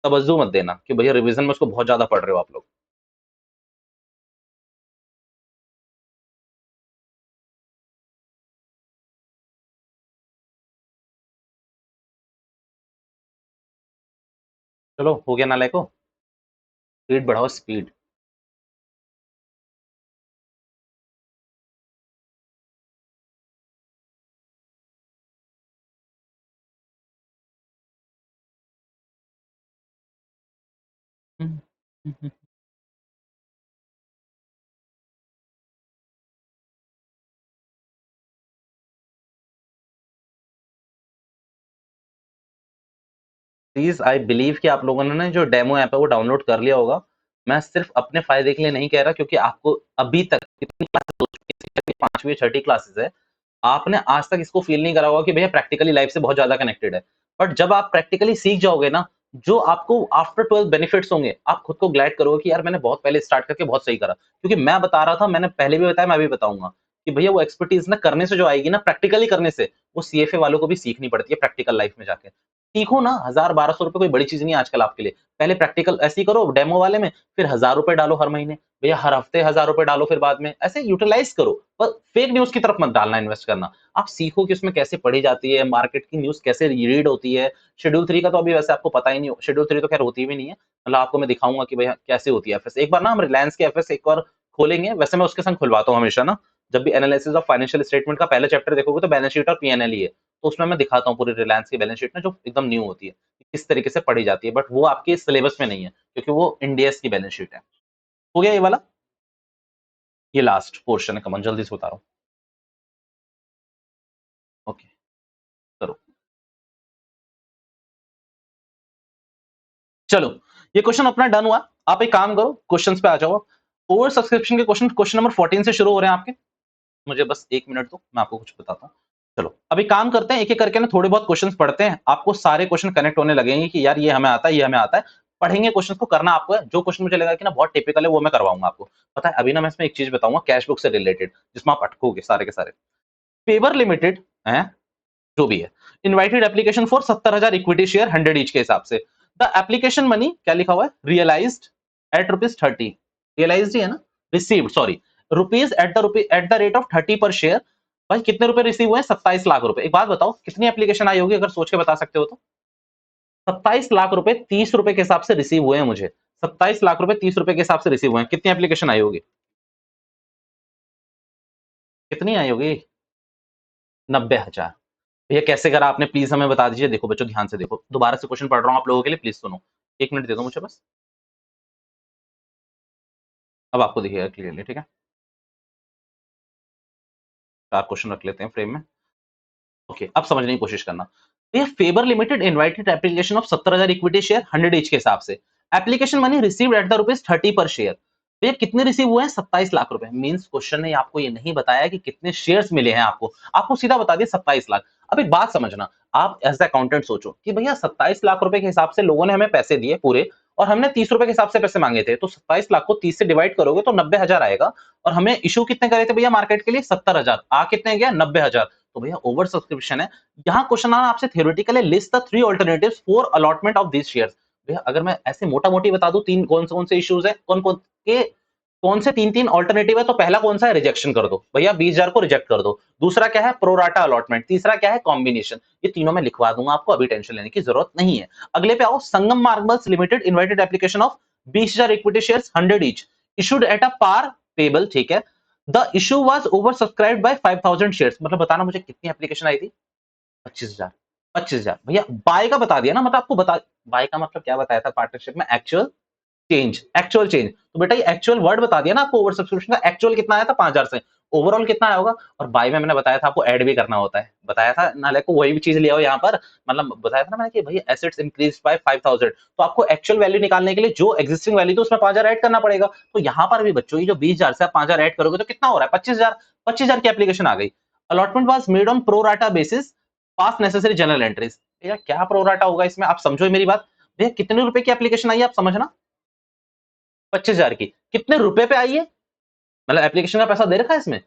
तवज्जो मत देना कि भैया रिवीजन में उसको बहुत ज्यादा पढ़ रहे हो आप लोग। चलो हो गया नालायको, स्पीड बढ़ाओ स्पीड। प्लीज आई बिलीव कि आप लोगों ने ना जो डेमो ऐप है वो डाउनलोड कर लिया होगा। मैं सिर्फ अपने फायदे के लिए नहीं कह रहा, क्योंकि आपको अभी तक कितनी क्लासेस हो चुकी है, पांचवी छठी क्लासेस है, आपने आज तक इसको फील नहीं करा होगा कि भैया प्रैक्टिकली लाइफ से बहुत ज्यादा कनेक्टेड है। बट जब आप प्रैक्टिकली सीख जाओगे ना, जो आपको आफ्टर 12 बेनिफिट्स होंगे, आप खुद को ग्लैड करोगे कि यार मैंने बहुत पहले स्टार्ट करके बहुत सही करा। क्योंकि मैं बता रहा था, मैंने पहले भी बताया, मैं अभी बताऊंगा कि भैया वो एक्सपर्टीज ना करने से जो आएगी ना, प्रैक्टिकली करने से, वो सीएफए वालों को भी सीखनी पड़ती है प्रैक्टिकल लाइफ में जाके। सीखो ना, 1000-1200 रुपए कोई बड़ी चीज नहीं है आजकल आपके लिए। पहले प्रैक्टिकल ऐसे ही करो डेमो वाले में, फिर 1000 रुपए डालो हर महीने, भैया हर हफ्ते 1000 रुपए डालो, फिर बाद में ऐसे यूटिलाइज करो। पर फेक न्यूज की तरफ मत डालना इन्वेस्ट करना। आप सीखो कि उसमें कैसे पढ़ी जाती है, मार्केट की न्यूज कैसे रीड होती है। शेड्यूल 3 का तो अभी वैसे आपको पता ही नहीं हो, शेड्यूल 3 तो खैर होती भी नहीं है, मतलब आपको मैं दिखाऊंगा कि भैया कैसे होती है एफएस। एक बार ना हम रिलायंस के एफएस एक बार खोलेंगे, वैसे मैं उसके संग खुलवाता हूँ हमेशा ना, जब भी एनालिसिस ऑफ फाइनेंशियल स्टेटमेंट का पहले चैप्टर देखोगे तो बैलेंस शीट और पीएनएल ही है, तो उसमें मैं दिखाता हूँ पूरी रिलायंस की बैलेंस शीट ना, जो एकदम न्यू होती है, किस तरीके से पढ़ी जाती है। बट वो आपके सिलेबस में नहीं है, क्योंकि वो इंडियस की बैलेंस शीट है। हो गया ये वाला, ये लास्ट पोर्शन है, कमन जल्दी से बता रहा हूँ। ओके, करो। चलो, ये क्वेश्चन अपना डन हुआ। आप एक काम करो, क्वेश्चंस पे आ जाओ। ओवर सब्सक्रिप्शन के क्वेश्चन, क्वेश्चन नंबर 14 से शुरू हो रहे हैं आपके। मुझे बस 1 मिनट दो, मैं आपको कुछ बताता हूँ। चलो अभी काम करते हैं, एक एक करके ना थोड़े बहुत क्वेश्चंस पढ़ते हैं, आपको सारे क्वेश्चन कनेक्ट होने लगेंगे कि यार ये हमें आता है, ये हमें आता है। पढ़ेंगे क्वेश्चन को, करना आपको है। जो क्वेश्चन मुझे लगा कि ना बहुत टिपिकल है, वो मैं करवाऊंगा आपको। पता है, अभी ना मैं इसमें एक चीज बताऊंगा कैश बुक से रिलेटेड, जिसमें आप अटकोगे सारे के सारे। पेवर लिमिटेड है, जो भी है, invited application for 70,000 equity share 100 each के हिसाब से। द एप्लीकेशन मनी क्या लिखा हुआ है, रियलाइज्ड एट रुपीज 30। रियलाइज्ड ही है ना, received sorry, rupees at the rate of 30 per share. भाई कितने रुपए रिसीव हुए हैं, 27 लाख रुपए। एक बात बताओ, कितनी एप्लीकेशन आई होगी, अगर सोच के बता सकते हो तो। 27 लाख रुपए 30 रुपए के हिसाब से रिसीव हुए हैं मुझे। 27 लाख रुपए 30 रुपए के हिसाब से रिसीव हुए हैं, कितनी एप्लीकेशन आई होगी, कितनी आई होगी? 90,000। भैया कैसे करा आपने, प्लीज हमें बता दीजिए। देखो बच्चों ध्यान से देखो, दोबारा से क्वेश्चन पढ़ रहा हूँ आप लोगों के लिए, प्लीज सुनो। 1 मिनट दे दो मुझे बस, अब आपको दिखेगा क्लियरली, ठीक है। 4 क्वेश्चन रख लेते हैं फ्रेम में। ओके, अब समझने की कोशिश करना। ये Faber limited invited application of 70,000 equity share 100 each के हिसाब से। Application money received at the rupees 30 per share. तो ये कितने रिसीव हुए हैं, 27 लाख रुपए। मींस क्वेश्चन ने आपको ये नहीं बताया कि कितने शेयर्स मिले हैं आपको, आपको सीधा बता दिया 27 लाख। अब एक बात समझना, आप एज अकाउंटेंट सोचो कि भैया 27 लाख रुपए के हिसाब से लोगों ने हमें पैसे दिए पूरे, और हमने 30 रुपए के हिसाब से पैसे मांगे थे, तो 27 लाख को 30 से डिवाइड करोगे तो 90,000 आएगा। और हमें इशू कितने करे थे भैया मार्केट के लिए, 70,000। आ कितने गया, 90,000। तो भैया ओवर सब्सक्रिप्शन है। यहाँ क्वेश्चन आना आपसे theoretically, list the 3 alternatives for allotment of these shares. भैया अगर मैं ऐसे मोटा मोटी बता दूं, तीन कौन से इश्यूज है, कौन कौन के, कौन से तीन तीन ऑल्टरनेटिव है, तो पहला कौन सा है, रिजेक्शन कर दो भैया, 20,000 को रिजेक्ट कर दो। दूसरा क्या है, प्रोराटा अलॉटमेंट। तीसरा क्या है, कॉम्बिनेशन। ये तीनों मैं लिखवा दूंगा आपको, अभी टेंशन लेने की जरूरत नहीं है। अगले पे आओ, Sangam marbles limited invited application of 20,000 equity shares 100 each, issued at a par payable, ठीक है। The issue was oversubscribed by 5,000 shares. मतलब बताना मुझे कितनी एप्लीकेशन आई थी, 25,000। 25,000 भैया बाय का बता दिया ना, मतलब आपको बता, बाय का मतलब क्या बताया था पार्टनरशिप में, एक्चुअल चेंज, एक्चुअल चेंज। तो बेटा ये एक्चुअल वर्ड बता दिया ना आपको, ओवर सब्सक्रिप्शन का एक्चुअल कितना आया था, 5,000 से। ओवरऑल कितना आया होगा। और बाय में मैंने बताया था आपको ऐड भी करना होता है, बताया था नाले को, वही भी चीज लिया हो यहाँ पर, मतलब बताया था ना मैंने कि भाई एसेट्स इंक्रीज बाय 5000, तो आपको एक्चुअल वैल्यू निकालने के लिए जो एग्जिस्टिंग वैल्यू तो उसमें 5000 ऐड करना पड़ेगा। तो यहाँ पर भी बच्चों ये जो 20000 से आप 5000 ऐड करोगे तो कितना हो रहा है 25000, 25000 की एप्लीकेशन आ गई। Allotment was made on pro rata basis, pass necessary general entries. भैया क्या प्रो राटा होगा इसमें, आप समझो मेरी बात। भैया कितने रुपए की एप्लीकेशन आई है आप समझना, 25000 की, कितने रुपए पे आई है, मतलब एप्लीकेशन का पैसा दे रखा है इसमें।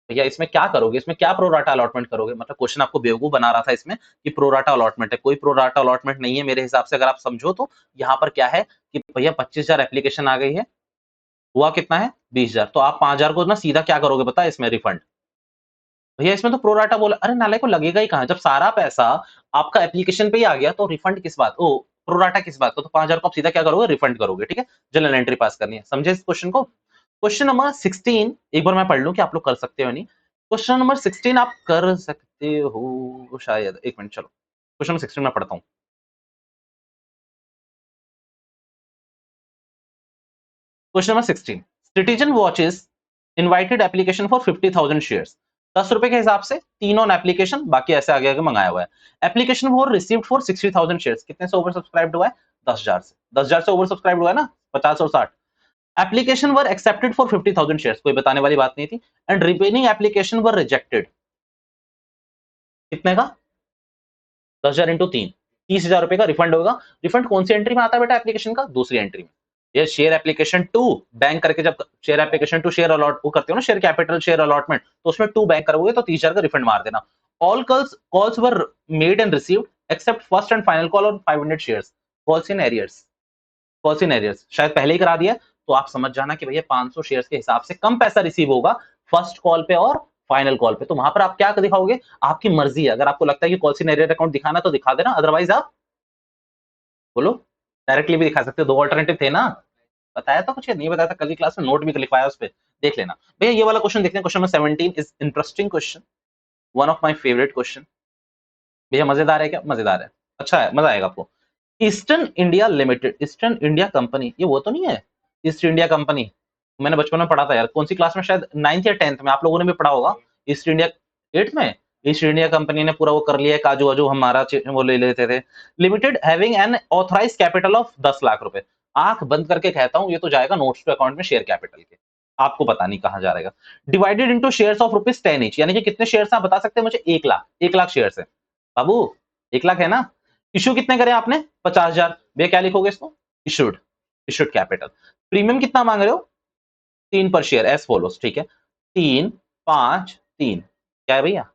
भैया इसमें क्या करोगे, इसमें क्या प्रोराटा अलॉटमेंट करोगे, मतलब क्वेश्चन आपको बेवकूफ बना रहा था इसमें कि प्रोराटा अलॉटमेंट है, कोई प्रोराटा अलॉटमेंट नहीं है मेरे हिसाब से, अगर आप समझो तो। यहाँ पर क्या है कि भैया 25000 एप्लीकेशन आ गई है, हुआ कितना है 20000, तो आप 5000 को ना सीधा क्या करोगे पता है इसमें रिफंड। भैया इसमें तो प्रोराटा बोला, अरे नाले को लगेगा ही कहाँ, जब सारा पैसा आपका एप्लीकेशन पे ही आ गया तो रिफंड किस बात, ओ प्रोराटा किस बात का, तो 5000 को आप सीधा क्या करोगे रिफंड करोगे, ठीक है। जनरल एंट्री पास करनी है, समझे इस क्वेश्चन को। क्वेश्चन नंबर 16 एक बार मैं पढ़ लूं कि आप लोग कर सकते हो नहीं। क्वेश्चन नंबर 16 आप कर सकते हो शायद, एक मिनट चलो क्वेश्चन नंबर 16 मैं पढ़ता हूँ। Question number 16, citizen watches invited application for 50,000 shares, 10 रुपए के हिसाब से तीन ऑन एप्लीकेशन, बाकी ऐसे आगे आगे मंगाया हुआ है। Application for received for 60,000 shares, कितने से ओवर सब्सक्राइब्ड हुआ है 10,000 से, 10,000 से ओवर सब्सक्राइब्ड हुआ है ना, 50 और 60। Application were accepted for 50,000 shares, कोई बताने वाली बात नहीं थी, and remaining application were rejected, कितने का 10,000 इंटू 3, 30,000 रुपए का रिफंड होगा। रिफंड कौन सी एंट्री में आता है बेटा एप्लीकेशन का, दूसरी एंट्री में। ये शेयर एप्लीकेशन टू बैंक करके, जब share application to share allot वो करते हो ना, शेयर कैपिटल शेयर अलॉटमेंट, तो उसमें टू बैंक करोगे तो 30,000 का रिफंड मार देना। All calls were made and received accept first and final call on 500 shares, calls in arrears, calls in arrears शायद पहले ही करा दिया, तो आप समझ जाना कि भैया 500 शेयर्स के हिसाब से कम पैसा रिसीव होगा फर्स्ट कॉल पे और फाइनल कॉल पे। तो वहां पर आप क्या दिखाओगे, आपकी मर्जी है, अगर आपको लगता है कि कॉल्स इन एरियर अकाउंट दिखाना तो दिखा देना, अदरवाइज आप बोलो डायरेक्टली भी दिखा सकते हो, दो ऑल्टरनेटिव थे ना। बताया था कुछ या नहीं बताया था, कल की क्लास में नोट भी लिखवाया उस पर, देख लेना। भैया ये वाला क्वेश्चन देखते हैं, question number 17 is interesting question, one of my favourite question. भैया मजेदार है क्या, मजेदार है, अच्छा है, मजा आएगा आपको। Eastern India limited, eastern India company, ये वो तो नहीं है ईस्ट इंडिया कंपनी, मैंने बचपन में पढ़ा था यार, कौन सी क्लास में, शायद 9th या 10th में, आप लोगों ने भी पढ़ा होगा ईस्ट इंडिया, 8th में। ईस्ट इंडिया कंपनी ने पूरा वो कर लिया है, काजू वाजू हमारा वो ले लेते थे। Limited having an authorise capital of 10 lakh रुपए, आंख बंद करके कहता हूं ये तो जाएगा नोट्स टू अकाउंट में शेयर कैपिटल के, आपको पता नहीं कहां जा रहेगा। Divided into shares of ₹10 each, यानी कि कितने शेयर्स आप बता सकते हैं मुझे, 1 लाख, 1 लाख शेयर्स है बाबू, 1 लाख है ना। इश्यू कितने करे आपने 50,000, भैया क्या लिखोगे इसको, इशूड, इशूड कैपिटल। प्रीमियम कितना मांग रहे हो 3 पर शेयर एस फॉलोस, ठीक है 3 5 3, क्या है भैया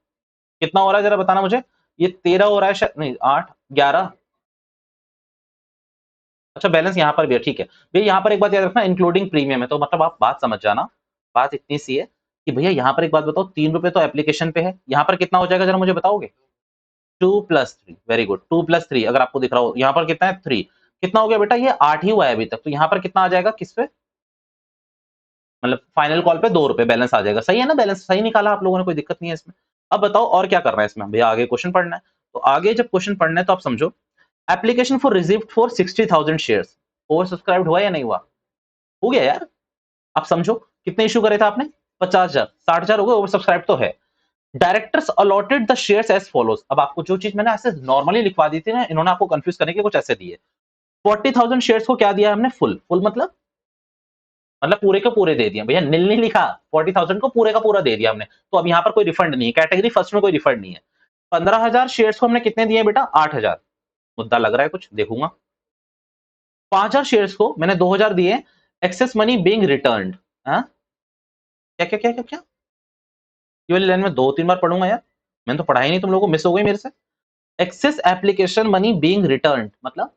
कितना हो रहा है जरा बताना मुझे, ये 13 हो रहा है शायद, नहीं 8 11, अच्छा बैलेंस यहाँ पर भी है, ठीक है भैया। यहाँ पर एक बात याद रखना, इंक्लूडिंग प्रीमियम है, तो मतलब आप बात समझ जाना, बात इतनी सी है कि भैया यहाँ पर एक बात बताओ, 3 रुपए तो एप्लीकेशन पे है, यहाँ पर कितना हो जाएगा जरा मुझे बताओगे, 2+3, वेरी गुड, 2+3 अगर आपको दिख रहा हो, यहाँ पर कितना है 3, कितना हो गया बेटा, ये 8 ही हुआ है अभी तक, तो यहाँ पर कितना आ जाएगा किस पे, मतलब फाइनल कॉल पे 2 रुपए बैलेंस आ जाएगा, सही है ना, बैलेंस सही निकाला आप लोगों ने, कोई दिक्कत नहीं है इसमें। अब बताओ और क्या करना है इसमें, भैया आगे क्वेश्चन पढ़ना है, तो आगे जब क्वेश्चन पढ़ना है तो आप समझो, application for received for 60,000 shares, over subscribed हुआ या नहीं हुआ, हो गया यार, आप समझो कितने इशू करे थे आपने 50,000, 60,000 हो गए, ओवर सब्सक्राइब तो है। Directors allotted the shares as follows, अब आपको जो चीज मैंने ऐसे नॉर्मली लिखवा दी थी ना, इन्होंने आपको कंफ्यूज करने के कुछ ऐसे दिए। 40,000 शेयर्स को क्या दिया हमने, फुल, फुल मतलब पूरे के पूरे दे दिए भैया, नील नहीं लिखा, 40,000 को पूरे का पूरा दे दिया हमने, तो अब यहाँ पर कोई रिफंड नहीं है, कैटेगरी फर्स्ट में कोई रिफंड नहीं है। 15,000 शेयर्स को हमने कितने दिए बेटा 8,000, मुद्दा लग रहा है कुछ देखूंगा। 5,000 शेयर्स को मैंने 2,000 दिए, एक्सेस मनी बीइंग रिटर्न्ड, क्या क्या क्या क्या क्या, ये वाली लाइन में 2-3 बार पढ़ूंगा यार, मैंने तो पढ़ा ही नहीं, तुम लोगों को मिस हो गई मेरे से। Excess application money being returned मतलब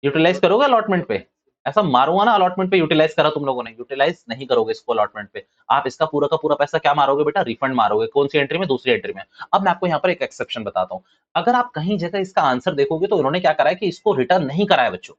यूटिलाइज करोगे अलॉटमेंट पे, ऐसा मारूंगा ना अलॉटमेंट पे यूटिलाइज करा तुम लोगों ने, यूटिलाइज नहीं करोगे इसको अलॉटमेंट पे, आप इसका पूरा का पूरा पैसा क्या मारोगे बेटा, रिफंड मारोगे, कौन सी एंट्री में, दूसरी एंट्री में। अब मैं आपको यहाँ पर एक एक्सेप्शन बताता हूँ, अगर आप कहीं जगह इसका आंसर देखोगे तो इन्होंने क्या करा है कि इसको रिटर्न नहीं कराया बच्चों,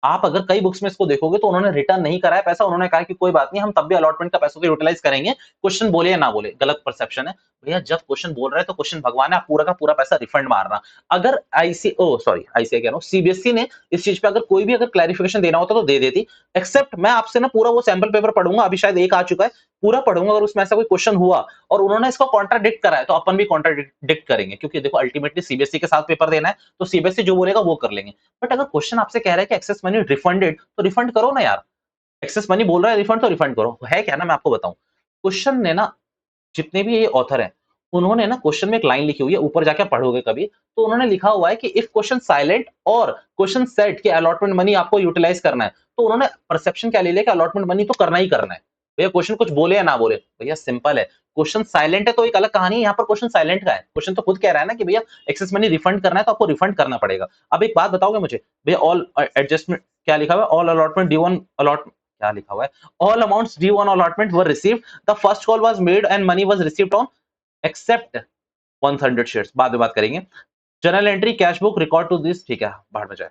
आप अगर कई बुक्स में इसको देखोगे तो उन्होंने रिटर्न नहीं करा है पैसा, उन्होंने कहा कि कोई बात नहीं, हम तब भी अलॉटमेंट का पैसा को यूटिलाइज करेंगे, क्वेश्चन बोले या ना बोले। गलत परसेप्शन है। भैया जब क्वेश्चन बोल रहा है तो क्वेश्चन भगवान है, आप पूरा का पूरा पैसा रिफंड मारना। अगर आईसीआई कह रहा हूँ, सीबीएसई ने इस चीज पे अगर कोई भी अगर क्लैरिफिकेशन देना होता तो दे देती। एक्सेप्ट मैं आपसे ना पूरा वो सैंपल पेपर पढ़ूंगा, अभी शायद एक आ चुका है, पूरा पढ़ूंगा, अगर उसमें ऐसा कोई क्वेश्चन हुआ और उन्होंने इसको कॉन्ट्राडिक्ट करा है तो अपन भी कॉन्ट्राडिक्ट करेंगे, क्योंकि देखो अल्टीमेटली सीबीएसई के साथ पेपर देना है, तो सीबीएसई जो बोलेगा वो कर लेंगे। बट अगर क्वेश्चन आपसे कह रहा है कि एक्सेस मनी रिफंडेड, तो रिफंड करो ना यार। एक्सेस मनी बोल रहा है रिफंड, तो रिफंड करो। है क्या ना, मैं आपको बताऊं, क्वेश्चन ने ना, जितने भी ये ऑथर हैं, उन्होंने ना क्वेश्चन में एक लाइन लिखी हुई है, ऊपर जाके पढ़ोगे कभी, तो उन्होंने लिखा हुआ है कि इफ क्वेश्चन साइलेंट और क्वेश्चन सेट कि अलॉटमेंट मनी आपको यूटिलाइज करना है, तो उन्होंने परसेप्शन क्या ले लिया कि अलॉटमेंट मनी तो करना ही करना है। भैया क्वेश्चन कुछ बोले या ना बोले, भैया सिंपल है, क्वेश्चन साइलेंट है तो एक अलग कहानी है, यहाँ पर क्वेश्चन साइलेंट का है, क्वेश्चन तो खुद कह रहा है ना कि भैया एक्सेस मनी रिफंड करना है तो आपको रिफंड करना पड़ेगा। अब एक बात बताओगे मुझे, भैया ऑल एडजस्टमेंट क्या लिखा हुआ है, all allotment due on allot, क्या लिखा हुआ है, all amounts due on allotment were received, the first call was made and money was received on except 100 shares, बाद में बात करेंगे। Journal entry cash book record to this, ठीक है, भाड़ में जाए।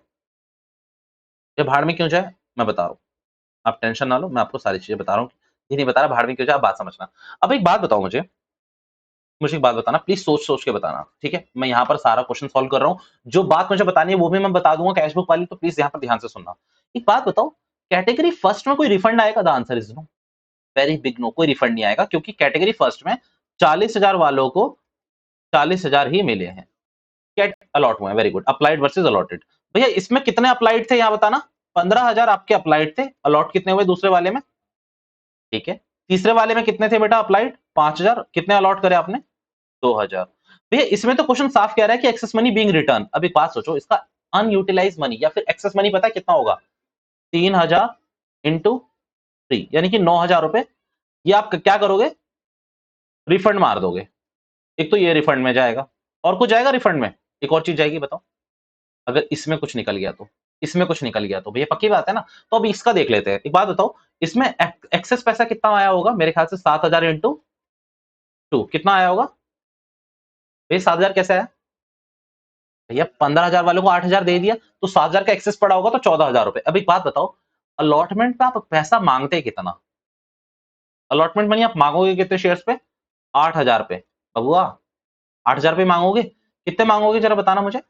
ये भाड़ में क्यों जाए मैं बता रहा हूँ, आप टेंशन ना लो, मैं आपको सारी चीजें बता रहा हूँ, ये नहीं बता रहा भाड़ में क्यों जाए, आप बात समझना। अब एक बात बताओ मुझे, एक बात बताना प्लीज, सोच सोच के बताना, ठीक है, मैं यहाँ पर सारा क्वेश्चन सॉल्व कर रहा हूँ, जो बात मुझे बतानी है वो भी मैं बता दूंगा कैश बुक वाली, तो प्लीज यहाँ पर ध्यान से सुनना। एक बात बताओ, कैटेगरी फर्स्ट में कोई रिफंड आएगा? The answer is no, very big no, कोई रिफंड नहीं आएगा, क्योंकि कैटेगरी फर्स्ट में 40,000 वालों को 40,000 ही मिले हैं, गेट अलॉट हुए हैं, very good. Applied versus allotted, भैया इसमें कितने अप्लाइड थे यहाँ बताना? 15,000 आपके अप्लाइड थे, अलॉट कितने हुए दूसरे वाले में? ठीक है, तीसरे वाले में कितने थे बेटा अप्लाइड? 5,000, कितने अलॉट करे आपने? 2,000। भैया इसमें तो क्वेश्चन साफ कह रहा है कि एक्सेस मनी बीइंग रिटर्न। अब एक बात सोचो, इसका अनयूटिलाइज मनी या फिर एक्सेस मनी पता है कितना होगा? 3,000 इंटू 3, यानी कि 9,000 रुपए। ये आप क्या करोगे? रिफंड मार दोगे। एक तो ये रिफंड में जाएगा, और कुछ जाएगा रिफंड में? एक और चीज जाएगी बताओ, अगर इसमें कुछ निकल गया तो, इसमें कुछ निकल गया तो भैया पक्की बात है ना। तो अब इसका देख लेते हैं, एक बात बताओ, इसमें एक्सेस पैसा कितना आया होगा? मेरे ख्याल से 7,000 इंटू 2 कितना आया होगा भैया? 7,000 कैसे आया भैया? 15,000 वालों को 8,000 दे दिया, तो 7,000 का एक्सेस पड़ा होगा, तो 14,000 रुपए। अब एक बात बताओ, अलॉटमेंट पे आप पैसा मांगते कितना? अलॉटमेंट मनी आप मांगोगे कितने शेयर्स पे? 8,000 पे। बबुआ 8,000 पे मांगोगे, कितने मांगोगे जरा बताना मुझे?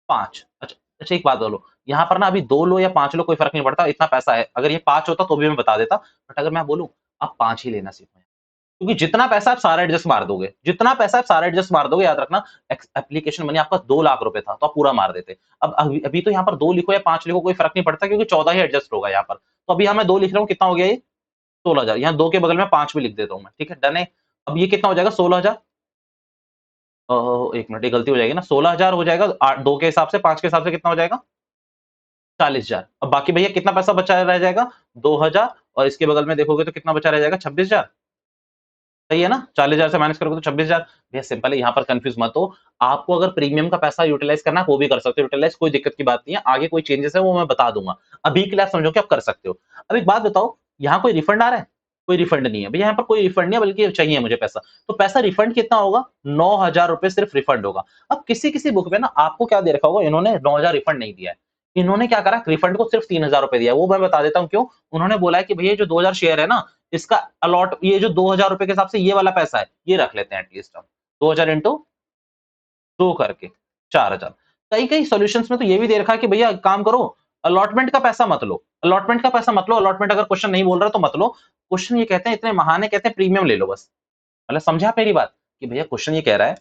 5। अच्छा अच्छा, एक बात बोलो, यहाँ पर ना अभी 2 लो या 5 लो कोई फर्क नहीं पड़ता, इतना पैसा है, अगर ये 5 होता तो भी मैं बता देता, बट अगर मैं बोलूं आप 5 ही लेना सीखो, क्योंकि जितना पैसा आप सारा एडजस्ट मार दोगे, जितना पैसा आप सारा एडजस्ट मार दोगे, याद रखना, एप्लीकेशन मनी आपका 2 लाख रुपए था तो आप पूरा मार देते। अब अभी तो यहाँ पर 2 लिखो या 5 लिखो कोई फर्क नहीं पड़ता, क्योंकि 14 ही एडजस्ट होगा यहाँ पर। तो अभी यहाँ मैं 2 लिख रहा हूँ, कितना हो गया ये? 16,000। यहाँ 2 के बगल में 5 भी लिख देता हूँ मैं, ठीक है, डन है। अब ये कितना हो जाएगा? 16,000। 1 मिनट, ये गलती हो जाएगी ना, 16,000 हो जाएगा 2 के हिसाब से, 5 के हिसाब से कितना हो जाएगा? 40,000। अब बाकी भैया कितना पैसा बचा रह जाएगा? 2,000, और इसके बगल में देखोगे तो कितना बचा रह जाएगा? 26,000। सही है ना? 40,000 से माइनस करोगे तो 26,000। भैया सिंपल है, यहाँ पर कंफ्यूज मत हो। आपको अगर प्रीमियम का पैसा यूटिलाइज करना है वो भी कर सकते हो यूटिलाइज, कोई दिक्कत की बात नहीं है। आगे कोई चेंजेस है वो मैं बता दूंगा, अभी के लिए आप समझो कि आप कर सकते हो। अब एक बात बताओ, यहाँ कोई रिफंड आ रहा है? कोई रिफंड नहीं है भैया, यहाँ पर कोई रिफंड नहीं है, बल्कि चाहिए मुझे पैसा। तो पैसा रिफंड कितना होगा? 9,000 रुपए सिर्फ रिफंड होगा। अब किसी किसी बुक में ना आपको क्या दे रखा होगा, इन्होंने 9,000 रिफंड नहीं दिया है, इन्होंने क्या करा, रिफंड को सिर्फ 3,000 रुपए दिया है। वो मैं बता देता हूँ क्यों। उन्होंने बोला है कि भैया जो 2,000 शेयर है ना, इसका अलॉट, ये जो 2,000 रुपए के हिसाब से ये वाला पैसा है, ये रख लेते हैं एटलीस्ट हम, 2,000 इंटू 2 करके 4,000। कई कई सॉल्यूशंस में तो ये भी दे रखा है कि भैया काम करो, अलॉटमेंट का पैसा मत लो, अलॉटमेंट का पैसा मत लो, अलॉटमेंट अगर क्वेश्चन नहीं बोल रहा तो मत लो। क्वेश्चन ये कहते हैं, इतने महान है, कहते हैं प्रीमियम ले लो बस। मतलब समझा आप मेरी बात, कि भैया क्वेश्चन ये कह रहा है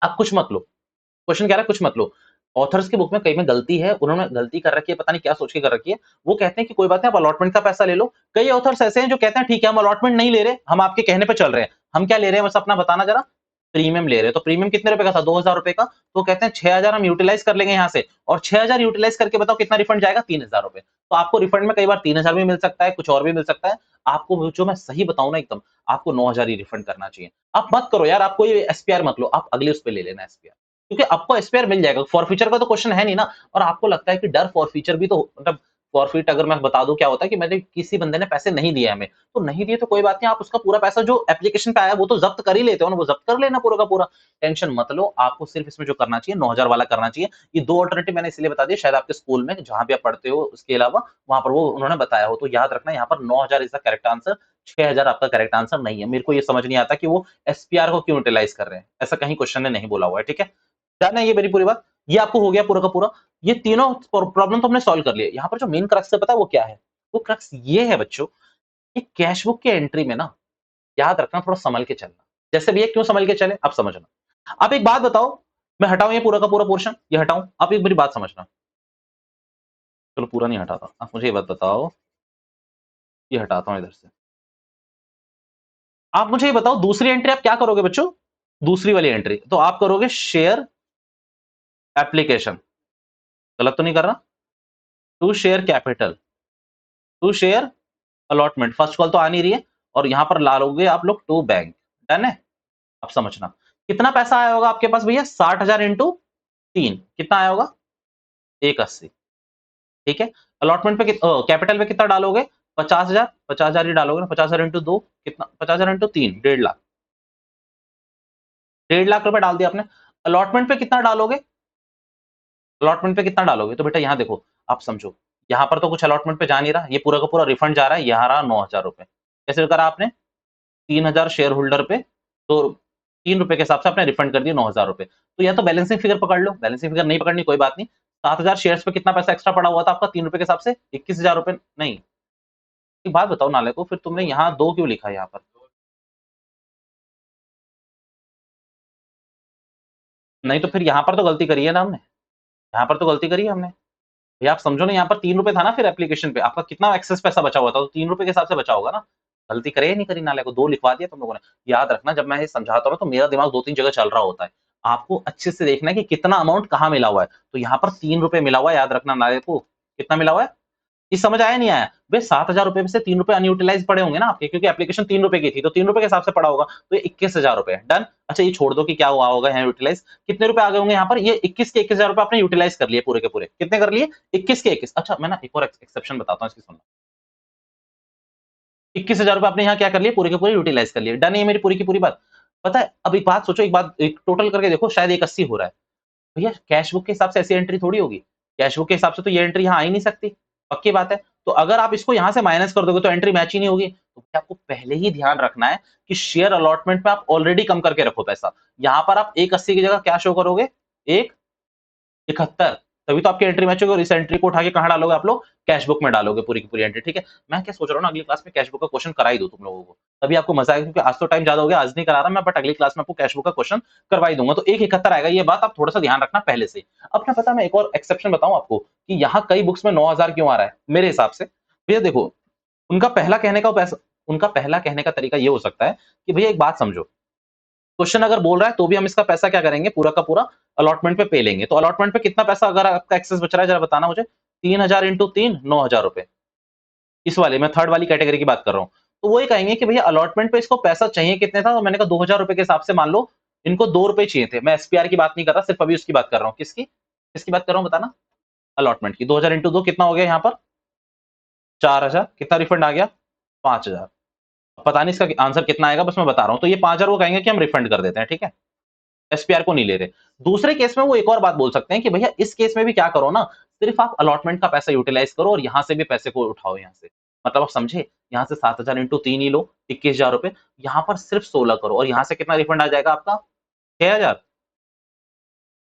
आप कुछ मत लो, क्वेश्चन कह रहा है कुछ मत लो। ऑथर्स की बुक में कई में गलती है, उन्होंने गलती कर रखी है, पता नहीं क्या सोच के कर रखी है। वो कहते हैं कि कोई बात नहीं, आप अलॉटमेंट का पैसा ले लो। कई ऑथर्स ऐसे हैं जो कहते हैं ठीक है हम अलॉटमेंट नहीं ले रहे, हम आपके कहने पे चल रहे हैं। हम क्या ले रहे हैं बस अपना बताना जरा? प्रीमियम ले रहे हैं। तो प्रीमियम कितने रुपए का था? 2,000 रुपए का। तो कहते हैं 6,000 हम यूटिलाइज कर लेंगे यहाँ से, और 6,000 यूटिलाइज करके बताओ कितना रिफंड जाएगा? 3,000 रुपए। तो आपको रिफंड में कई बार 3,000 भी मिल सकता है, कुछ और भी मिल सकता है। आपको जो मैं सही बताऊं ना एकदम, आपको 9,000 ही रिफंड करना चाहिए। आप मत करो यार, आप कोई एसपीआर मत लो, आप अगले उस पे ले लेना एसपीआर, क्योंकि आपको एसपीआर मिल जाएगा। फॉर फ्यूचर का तो क्वेश्चन है नहीं ना, और आपको लगता है कि डर फॉर फ्यूचर भी तो मतलब फॉरफिट अगर मैं बता दूं क्या होता है कि मैंने किसी बंदे ने पैसे नहीं दिए हमें, तो नहीं दिए तो कोई बात नहीं, आप उसका पूरा पैसा जो एप्लीकेशन पे आया वो तो जब्त कर ही लेते हो ना, वो जब्त कर लेना पूरा का पूरा, टेंशन मत लो। आपको सिर्फ इसमें जो करना चाहिए 9,000 वाला करना चाहिए। ये 2 अल्टरनेटिव मैंने इसलिए बता दिया, शायद आपके स्कूल में जहां भी आप पढ़ते हो उसके अलावा वहां पर वो उन्होंने बताया हो, तो याद रखना यहाँ पर 9,000 इज द करेक्ट आंसर, 6,000 आपका करेक्ट आंसर नहीं है। मेरे को ये समझ नहीं आता कि वो एसपीआर को क्यों यूटिलाइज कर रहे हैं, ऐसा कहीं क्वेश्चन ने नहीं बोला हुआ है, ठीक है। डन है ये मेरी पूरी बात, ये आपको हो गया पूरा का पूरा। ये तीनों प्रॉब्लम तो हमने सॉल्व कर लिया। यहाँ पर जो मेन क्रक्स है पता है वो क्या है, वो क्रक्स ये है बच्चों, ये कैश बुक के एंट्री में ना याद रखना थोड़ा संभल के चलना। जैसे भैया क्यों संभल के चले आप समझना। आप एक बात बताओ, मैं हटाऊं ये पूरा का पूरा पोर्शन, ये हटाऊं, आप एक मेरी बात समझना। चलो पूरा नहीं हटाता, आप मुझे ये बात बताओ, ये हटाता हूं इधर से। आप मुझे ये बताओ दूसरी एंट्री आप क्या करोगे बच्चों, दूसरी वाली एंट्री तो आप करोगे शेयर एप्लीकेशन, गलत तो नहीं कर रहा, to share capital, to share allotment, first call तो आ नहीं रही है, और यहां पर ला लोगे आप लोग टू बैंक। डन है। अब समझना कितना पैसा आया होगा आपके पास भैया, 60,000 इंटू 3 कितना आया होगा, 180। ठीक है। अलॉटमेंट पे कैपिटल पे कितना डालोगे, 50,000, 50,000 ही डालोगे ना, 50,000 इंटू 2 कितना, 50,000 इंटू 3 1.5 लाख, 1.5 लाख रुपए डाल दिया आपने। अलॉटमेंट पे कितना डालोगे, अलॉटमेंट पे कितना डालोगे, तो बेटा यहां देखो आप समझो, यहां पर तो कुछ अलॉटमेंट पे जा नहीं रहा, ये पूरा का पूरा रिफंड जा रहा है, यहाँ रहा 9,000 रुपए। कैसे करा आपने, 3,000 शेयर होल्डर पे, तो 3 रुपए के हिसाब से आपने रिफंड कर दिया 9,000 रुपए। तो या तो बैलेंसिंग फिगर पकड़ लो, बैलेंसिंग फिगर नहीं पकड़नी कोई बात नहीं, 7,000 शेयर्स पे कितना पैसा एक्स्ट्रा पड़ा हुआ था आपका 3 रुपए के हिसाब से, 21,000 रुपए नहीं। एक बात बताओ नाले को, फिर तुमने यहाँ 2 क्यों लिखा है यहाँ पर, नहीं तो फिर यहाँ पर तो गलती करी है ना हमने, यहाँ पर तो गलती करी है हमने। भैया आप समझो ना, यहाँ पर 3 रुपए था ना, फिर एप्लीकेशन पे आपका कितना एक्सेस पैसा बचा हुआ था, तो 3 रुपए के हिसाब से बचा होगा ना। गलती करे या नहीं करी नाले को, 2 लिखवा दिया तुम लोगों ने। याद रखना जब मैं ये समझाता हूँ तो मेरा दिमाग 2-3 जगह चल रहा होता है, आपको अच्छे से देखना है कि कितना अमाउंट कहाँ मिला हुआ है। तो यहाँ पर 3 रुपए मिला हुआ है, याद रखना नाले को, कितना मिला हुआ है, ये समझ आया नहीं आया। भाई 7,000 रुपए में से 3 रुपए अनयूटिलाइज पड़े होंगे ना आपके, क्योंकि एप्लीकेशन 3 रुपए की थी, तो 3 रुपए के हिसाब से पड़ा होगा, तो ये 21,000 रुपए है। डन। अच्छा ये छोड़ दो कि क्या हुआ होगा यहाँ यूटिलाइज, कितने रुपए आ गए होंगे यहाँ पर, ये 21 के 21,000 रुपए आपने यूटिलाइज कर लिए पूरे के पूरे, कितने कर लिए, 21 के 21। अच्छा मैं ना एक और एक्सेप्शन बताता हूँ इसकी, सुनना। 21,000 रुपए आपने यहाँ क्या कर लिए, पूरे के पूरे यूटिलाइज कर लिए। डन है मेरी पूरी की पूरी बात। पता है अब एक बात सोचो, एक बात एक टोटल करके देखो, शायद 180 हो रहा है। भैया कैश बुक के हिसाब से ऐसी एंट्री थोड़ी होगी, कैश बुक के हिसाब से तो ये एंट्री यहाँ आ ही नहीं सकती, पक्की बात है। तो अगर आप इसको यहाँ से माइनस कर दोगे तो एंट्री मैच ही नहीं होगी। तो आपको पहले ही ध्यान रखना है कि शेयर अलॉटमेंट में आप ऑलरेडी कम करके रखो पैसा। यहाँ पर आप 180 की जगह क्या शो करोगे, 171, तभी तो आपकी एंट्री मैच होगी, और इस एंट्री को उठा के कहाँ डालोगे आप लोग, कैश बुक में डालोगे पूरी की पूरी एंट्री। ठीक है। मैं क्या सोच रहा हूँ ना, अगली क्लास में कैश बुक का क्वेश्चन करा ही दो तुम लोगों को, तभी आपको मजा आएगा, क्योंकि आज तो टाइम ज्यादा हो गया, आज नहीं करा रहा मैं, बट अगली क्लास में आपको कैश बुक का क्वेश्चन करवाई दूंगा। तो 171 आएगा, ये बात आप थोड़ा सा ध्यान रखना पहले से। अब क्या पता, मैं एक और एक्सेप्शन बताऊं आपको कि यहाँ कई बुक्स में 9,000 क्यों आ रहा है मेरे हिसाब से। भैया देखो, उनका पहला कहने का पैसा, उनका पहला कहने का तरीका ये हो सकता है कि भैया एक बात समझो, क्वेश्चन अगर बोल रहा है तो भी हम इसका पैसा क्या करेंगे, पूरा का पूरा अलॉटमेंट पे लेंगे। तो अलॉटमेंट पे कितना पैसा अगर आपका एक्सेस बच रहा है, जरा बताना मुझे। 3,000 इंटू 3 9,000 रुपए, इस वाले मैं थर्ड वाली कैटेगरी की बात कर रहा हूँ। तो वो ये कहेंगे कि भैया अलॉटमेंट पे इसको पैसा चाहिए कितने था, तो मैंने कहा 2,000 रुपए के हिसाब से मान लो इनको 2 रुपए चाहिए थे। मैं एसपीआर की बात नहीं कर रहा, सिर्फ अभी उसकी बात कर रहा हूँ, किसकी, किसकी बात कर रहा हूँ बताना, अलॉटमेंट की। 2,000 इंटू 2 कितना हो गया यहाँ पर, 4,000, कितना रिफंड आ गया, 5,000। पता नहीं इसका आंसर कितना आएगा, बस मैं बता रहा हूँ। तो ये 5,000 वो कहेंगे कि हम रिफंड कर देते हैं, ठीक है, एसपीआर को नहीं ले रहे। दूसरे केस में वो एक और बात बोल सकते हैं कि भैया इस केस में भी क्या करो ना, सिर्फ आप अलॉटमेंट का पैसा यूटिलाइज करो और यहां से भी पैसे को उठाओ यहाँ से। मतलब आप समझे, यहाँ से 7,000 इंटू 3 ही लो, 21,000 रुपए, यहाँ पर सिर्फ 16 करो, और यहाँ से कितना रिफंड आ जाएगा आपका, 6,000,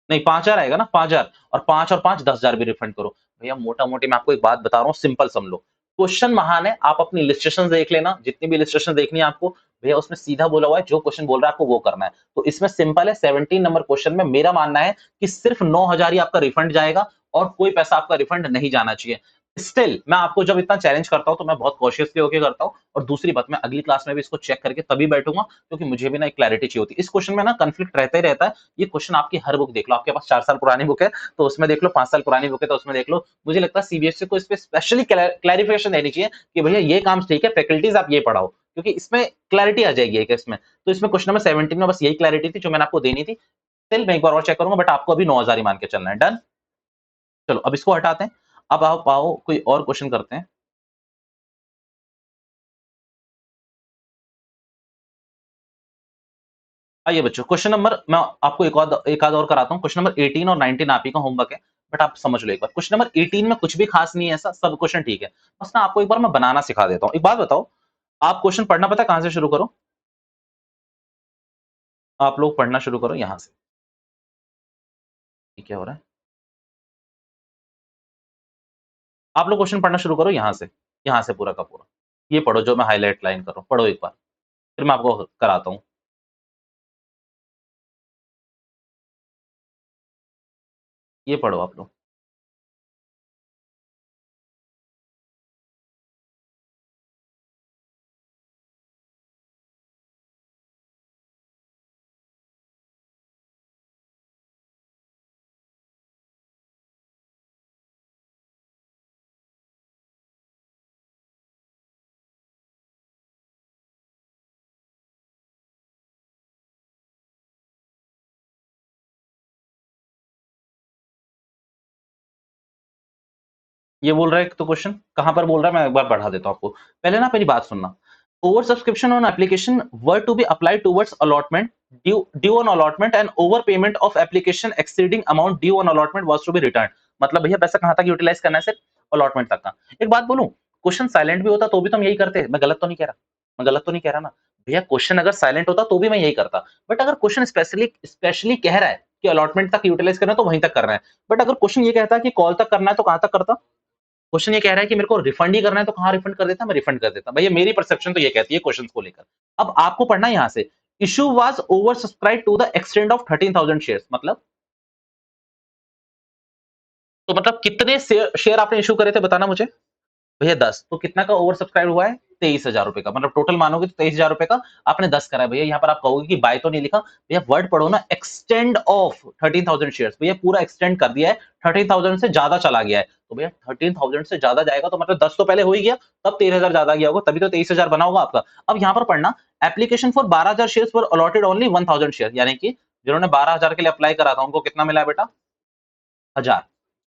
नहीं 5,000 आएगा ना, 5,000, और 5 और 5 10,000 भी रिफंड करो। भैया मोटा मोटी मैं आपको एक बात बता रहा हूँ, सिंपल समझ लो, क्वेश्चन महान है, आप अपनी इलिस्ट्रेशन देख लेना, जितनी भी इलिस्ट्रेशन देखनी है आपको, भैया उसमें सीधा बोला हुआ है, जो क्वेश्चन बोल रहा है आपको वो करना है। तो इसमें सिंपल है, 17 नंबर क्वेश्चन में मेरा मानना है कि सिर्फ 9,000 ही आपका रिफंड जाएगा, और कोई पैसा आपका रिफंड नहीं जाना चाहिए। स्टिल मैं आपको जब इतना चैलेंज करता हूं तो मैं बहुत कॉशियसली होकर करता हूं, और दूसरी बात मैं अगली क्लास में भी इसको चेक करके तभी बैठूंगा, क्योंकि मुझे भी ना एक क्लैरिटी चाहिए होती है। इस क्वेश्चन में ना कंफ्लिक्ट रहता ही रहता है। ये क्वेश्चन आपकी हर बुक देख लो, आपके पास 4 साल पुरानी बुक है तो उसमें देख लो, 5 साल पुरानी बुक है तो उसमें देख लो। मुझे लगता है सीबीएसई को इस पे स्पेशली क्लैरिफिकेशन देनी चाहिए कि भैया ये काम ठीक है, फैकल्टीज आप ये पढ़ाओ, क्योंकि इसमें क्लैरिटी आ जाएगी एक इसमें। तो इसमें क्वेश्चन नंबर 17 में बस यही क्लैरिटी थी जो मैंने आपको देनी थी। स्टिल मैं एक बार और चेक करूंगा, बट आपको अभी 9,000 ही मान के चलना है। डन। चलो अब इसको हटाते हैं। अब आप आओ कोई और क्वेश्चन करते हैं। आइए बच्चों, क्वेश्चन नंबर मैं आपको एक आध और कराता हूँ। क्वेश्चन नंबर 18 और 19 आप ही का होमवर्क है, बट आप समझ लो एक बार। क्वेश्चन नंबर 18 में कुछ भी खास नहीं है, ऐसा सब क्वेश्चन ठीक है। बस ना आपको एक बार मैं बनाना सिखा देता हूँ। एक बात बताओ, आप क्वेश्चन पढ़ना पता है कहां से शुरू करो? आप लोग पढ़ना शुरू करो यहां से। ये क्या हो रहा है? आप लोग क्वेश्चन पढ़ना शुरू करो यहां से पूरा का पूरा। ये पढ़ो जो मैं हाईलाइट लाइन कर रहा हूँ, पढ़ो एक बार, फिर मैं आपको कराता हूँ। ये पढ़ो आप लोग। ये बोल रहा है तो क्वेश्चन कहां पर बोल रहा है, मैं एक बार बढ़ा देता हूं आपको। पहले ना पहली बात सुनना। Over subscription on application were to be applied towards allotment due on allotment and over payment of application exceeding amount due on allotment was to be return. मतलब भैया पैसा कहां तक यूटिलाइज करना है? सिर्फ अलॉटमेंट तक का। एक बात बोलूं, क्वेश्चन साइलेंट भी होता तो भी तो हम यही करते। मैं गलत तो नहीं कह रहा? मैं गलत तो नहीं कह रहा ना? भैया क्वेश्चन अगर साइलेंट होता तो भी मैं यही करता, बट अगर क्वेश्चन स्पेशली स्पेशली कह रहा है कि अलॉटमेंट तक यूटिलाइज करना है तो वहीं तक करना है। बट अगर क्वेश्चन ये कहता है कि कॉल तक करना है तो कहां तक करता? क्वेश्चन ये कह रहा है कि मेरे को रिफंड ही करना है तो कहाँ रिफंड कर देता? मैं रिफंड कर देता। भैया मेरी परसेप्शन तो ये कहती है क्वेश्चंस को लेकर। अब आपको पढ़ना है यहाँ से, issue was over subscribe to the extend of 13,000 shares. मतलब तो मतलब कितने शेयर आपने इशू करे थे बताना मुझे? भैया 10। तो कितना का ओवर सब्सक्राइब हुआ है? 23,000 रुपए का। मतलब टोटल मानोगे तो 23,000 रुपए का आपने 10 करा है। भैया यहाँ पर आप कहोगे कि बाय तो नहीं लिखा। भैया वर्ड पढ़ो ना, एक्सटेंड ऑफ 13,000 शेयर्स। भैया पूरा एक्सटेंड कर दिया है, 13,000 से ज्यादा चला गया है। तो भैया 13,000 से ज्यादा जाएगा तो मतलब 10 तो पहले हो ही गया, तब 13,000 ज्यादा गया होगा, तभी तो 23,000 बना होगा आपका। अब यहाँ पर पढ़ना, application for 12,000 shares for allotted only 1,000 share. यानी कि जिन्होंने 12,000 के लिए अप्लाई करा था उनको कितना मिला है बेटा? 1000।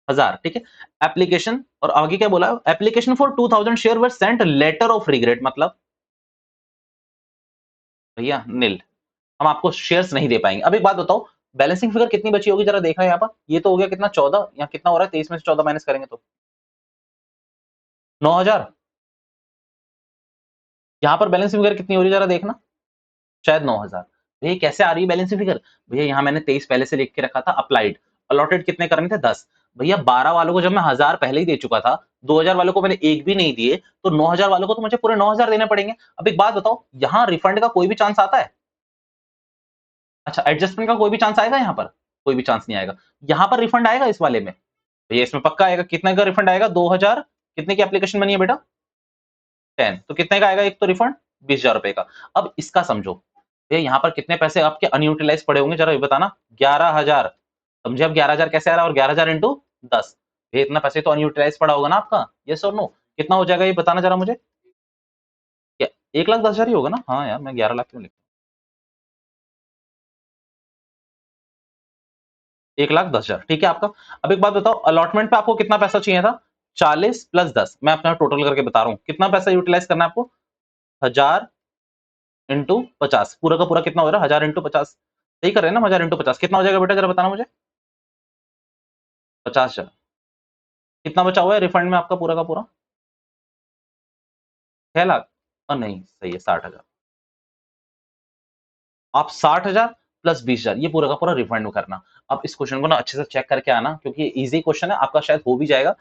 1000 ठीक है। एप्लीकेशन और आगे क्या बोला? Application for 2000 share were sent letter of regret. मतलब भैया नील, हम आपको शेयर्स नहीं दे पाएंगे। अब एक बात बताओ, बैलेंसिंग फिगर कितनी बची होगी जरा देखना यहाँ पर। ये तो हो गया कितना 14, यहाँ कितना हो रहा है? 23 में से 14 माइनस करेंगे तो 9,000। यहाँ पर बैलेंसिंग फिगर कितनी हो रही है जरा देखना, शायद 9,000। भैया कैसे आ रही है बैलेंसिंग फिगर? भैया यहाँ मैंने 23 पहले से लिख के रखा था अप्लाइड। अलॉटेड कितने करने थे? 10। भैया 12 वालों को जब मैं 1000 पहले ही दे चुका था, 2000 वालों को मैंने एक भी नहीं दिए, तो 9,000 वालों को तो मुझे पूरे 9,000 देने पड़ेंगे। अब एक बात बताओ, यहाँ रिफंड का कोई भी चांस आता है? अच्छा, एडजस्टमेंट का कोई भी चांस आएगा यहाँ पर? कोई भी चांस नहीं आएगा। यहाँ पर रिफंड आएगा इस वाले में? भैया इसमें पक्का आएगा। कितने का रिफंड आएगा? 2000। कितने की एप्लीकेशन बनी है बेटा? 10। तो कितने का आएगा एक तो रिफंड? 20,000 रुपए का। अब इसका समझो, ये यहाँ पर कितने पैसे आपके अनयूटिलाइज पड़े होंगे जरा ये बताना? 11,000। समझे? अब 11,000 कैसे आ रहा है? और 11,000 इंटू 10, ये इतना पैसे तो अनयूटिलाइज पड़ा होगा ना आपका। यस और नो? कितना हो जाएगा ये बताना जरा मुझे? क्या 1,10,000 ही होगा ना? हाँ यार, मैं 11 लाख क्यों लिखा? 1,10,000 ठीक है आपका। अब एक बात बताओ, अलॉटमेंट पे आपको कितना पैसा चाहिए था? 40 प्लस 10। मैं अपना टोटल करके बता रहा हूँ कितना पैसा यूटिलाइज करना है आपको। 1000 इंटू 50, पूरा का पूरा कितना हो रहा है? 1000 इंटू 50। सही कर रहे हैं ना? 1000 इंटू 50 कितना हो जाएगा बेटा जरा बताना मुझे? 50,000। कितना बचा हुआ है रिफंड में आपका पूरा का पूरा? 6 लाख। और नहीं सही है, 60,000। आप 60,000 प्लस 20,000 ये पूरा का पूरा रिफंड करना। अब इस क्वेश्चन को ना अच्छे से चेक करके आना, क्योंकि इजी क्वेश्चन है आपका, शायद हो भी जाएगा।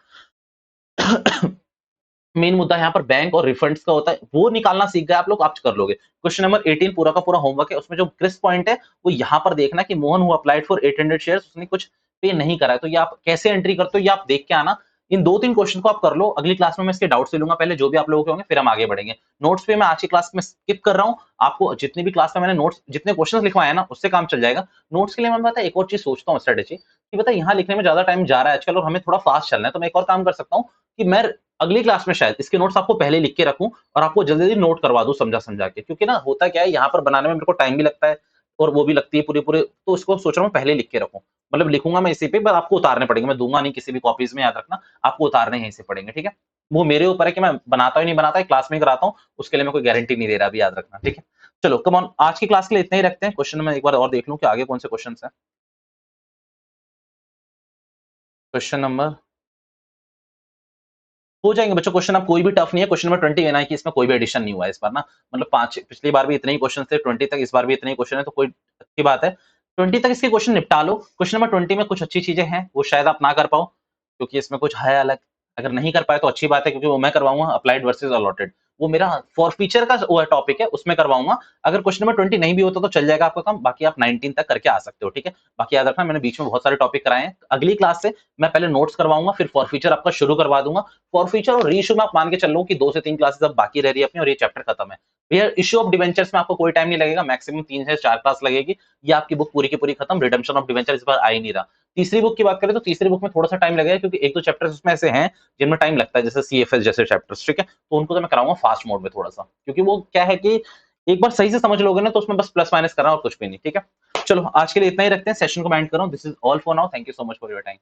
मेन मुद्दा यहाँ पर बैंक और रिफंड्स का होता है, वो निकालना सीख गए आप लोग, आप कर लोगे। क्वेश्चन नंबर 18 पूरा का पूरा होमवर्क है, उसमें जो क्रिस्प पॉइंट है वो यहाँ पर देखना कि Mohan who applied for 800 shares, उसने कुछ पे नहीं करा है, तो ये आप कैसे एंट्री करते हो ये आप देख के आना। इन 2-3 क्वेश्चन को आप कर लो। अगली क्लास में मैं इसके डाउट्स ले लूंगा पहले, जो भी आप लोगों के होंगे, फिर हम आगे बढ़ेंगे। नोट्स पे मैं आज की क्लास में स्किप कर रहा हूँ। आपको जितनी भी क्लास में मैंने नोट्स जितने क्वेश्चन लिखवाए हैं ना, उससे काम चल जाएगा। नोट्स के लिए मैं पता है एक और चीज सोचता हूँ स्ट्रेटेजी, कि पता है यहाँ लिखने में ज्यादा टाइम जा रहा है आजकल और हमें थोड़ा फास्ट चलना है, तो मैं एक और काम कर सकता हूँ कि मैं अगली क्लास में शायद इसके नोट्स आपको पहले लिख के रखूं और आपको जल्दी जल्दी नोट करवा दूं समझा समझा के। क्योंकि ना होता क्या है, यहाँ पर बनाने में मेरे को टाइम भी लगता है और वो भी लगती है पूरे पूरे, तो उसको सोच रहा हूँ पहले लिख के रखूं, मतलब लिखूंगा मैं इसी पे, पर आपको उतारने पड़ेंगे, मैं दूंगा नहीं किसी भी कॉपीज में, याद रखना आपको उतारने यहीं से पड़ेंगे, ठीक है। वो मेरे ऊपर है कि मैं बनाता हूँ नहीं बनाता है, क्लास में ही कराता हूँ, उसके लिए मैं कोई गारंटी नहीं दे रहा, अभी याद रखना, ठीक है। चलो कम ऑन, आज की क्लास के लिए इतना ही रखते हैं। क्वेश्चन में एक बार और देख लूं कि आगे कौन से क्वेश्चन है। क्वेश्चन नंबर हो जाएंगे बच्चों, क्वेश्चन अब कोई भी टफ नहीं है। क्वेश्चन नंबर 20 है ना कि इसमें कोई भी एडिशन नहीं हुआ है इस बार ना, मतलब पांच, पिछली बार भी इतने ही क्वेश्चन थे 20 तक, इस बार भी इतने ही क्वेश्चन है, तो कोई अच्छी बात है। 20 तक इसके क्वेश्चन निपटा लो। क्वेश्चन नंबर 20 में कुछ अच्छी चीजें हैं, वो शायद आप ना कर पाओ, क्योंकि इसमें कुछ है अलग। अगर नहीं कर पाए तो अच्छी बात है, क्योंकि वो मैं करवाऊंगा अप्लाइड वर्सेज अलॉटेड, वो मेरा फॉर फीचर का वो टॉपिक है, उसमें करवाऊंगा। अगर क्वेश्चन नंबर 20 नहीं भी होता तो चल जाएगा आपका काम, बाकी आप 19 तक करके आ सकते हो, ठीक है। बाकी याद रखना मैंने बीच में बहुत सारे टॉपिक कराए हैं, अगली क्लास से मैं पहले नोट्स करवाऊंगा, फिर फॉर फीचर आपका शुरू करवा दूंगा। फॉर फ्यूचर और रीइश्यू में आप मान के चल लो कि 2 से 3 क्लासेस अब बाकी रह रही है अपनी, और ये चैप्टर खत्म है। भैया इश्यू ऑफ डिवेंचर्स में आपको कोई टाइम नहीं लगेगा, मैक्सिमम 3 से 4 क्लास लगेगी, ये आपकी बुक पूरी की पूरी खत्म। रिडेम्पशन ऑफ डिवेंचर इस बार आ ही नहीं रहा। तीसरी बुक की बात करें तो तीसरी बुक में थोड़ा सा टाइम लगेगा, क्योंकि एक दो चैप्टर्स उसमें ऐसे हैं जिनमें टाइम लगता है, जैसे सीएफएस जैसे चैप्टर्स, ठीक है। तो उनको तो मैं कराऊंगा फास्ट मोड में थोड़ा सा, क्योंकि वो क्या है कि एक बार सही से समझ लोगे ना तो उसमें बस प्लस माइनस करना और कुछ भी नहीं, ठीक है। चलो आज के लिए इतना ही रखते हैं, सेशन को एंड कर रहा हूं। This is all for now, thank you so much for your time.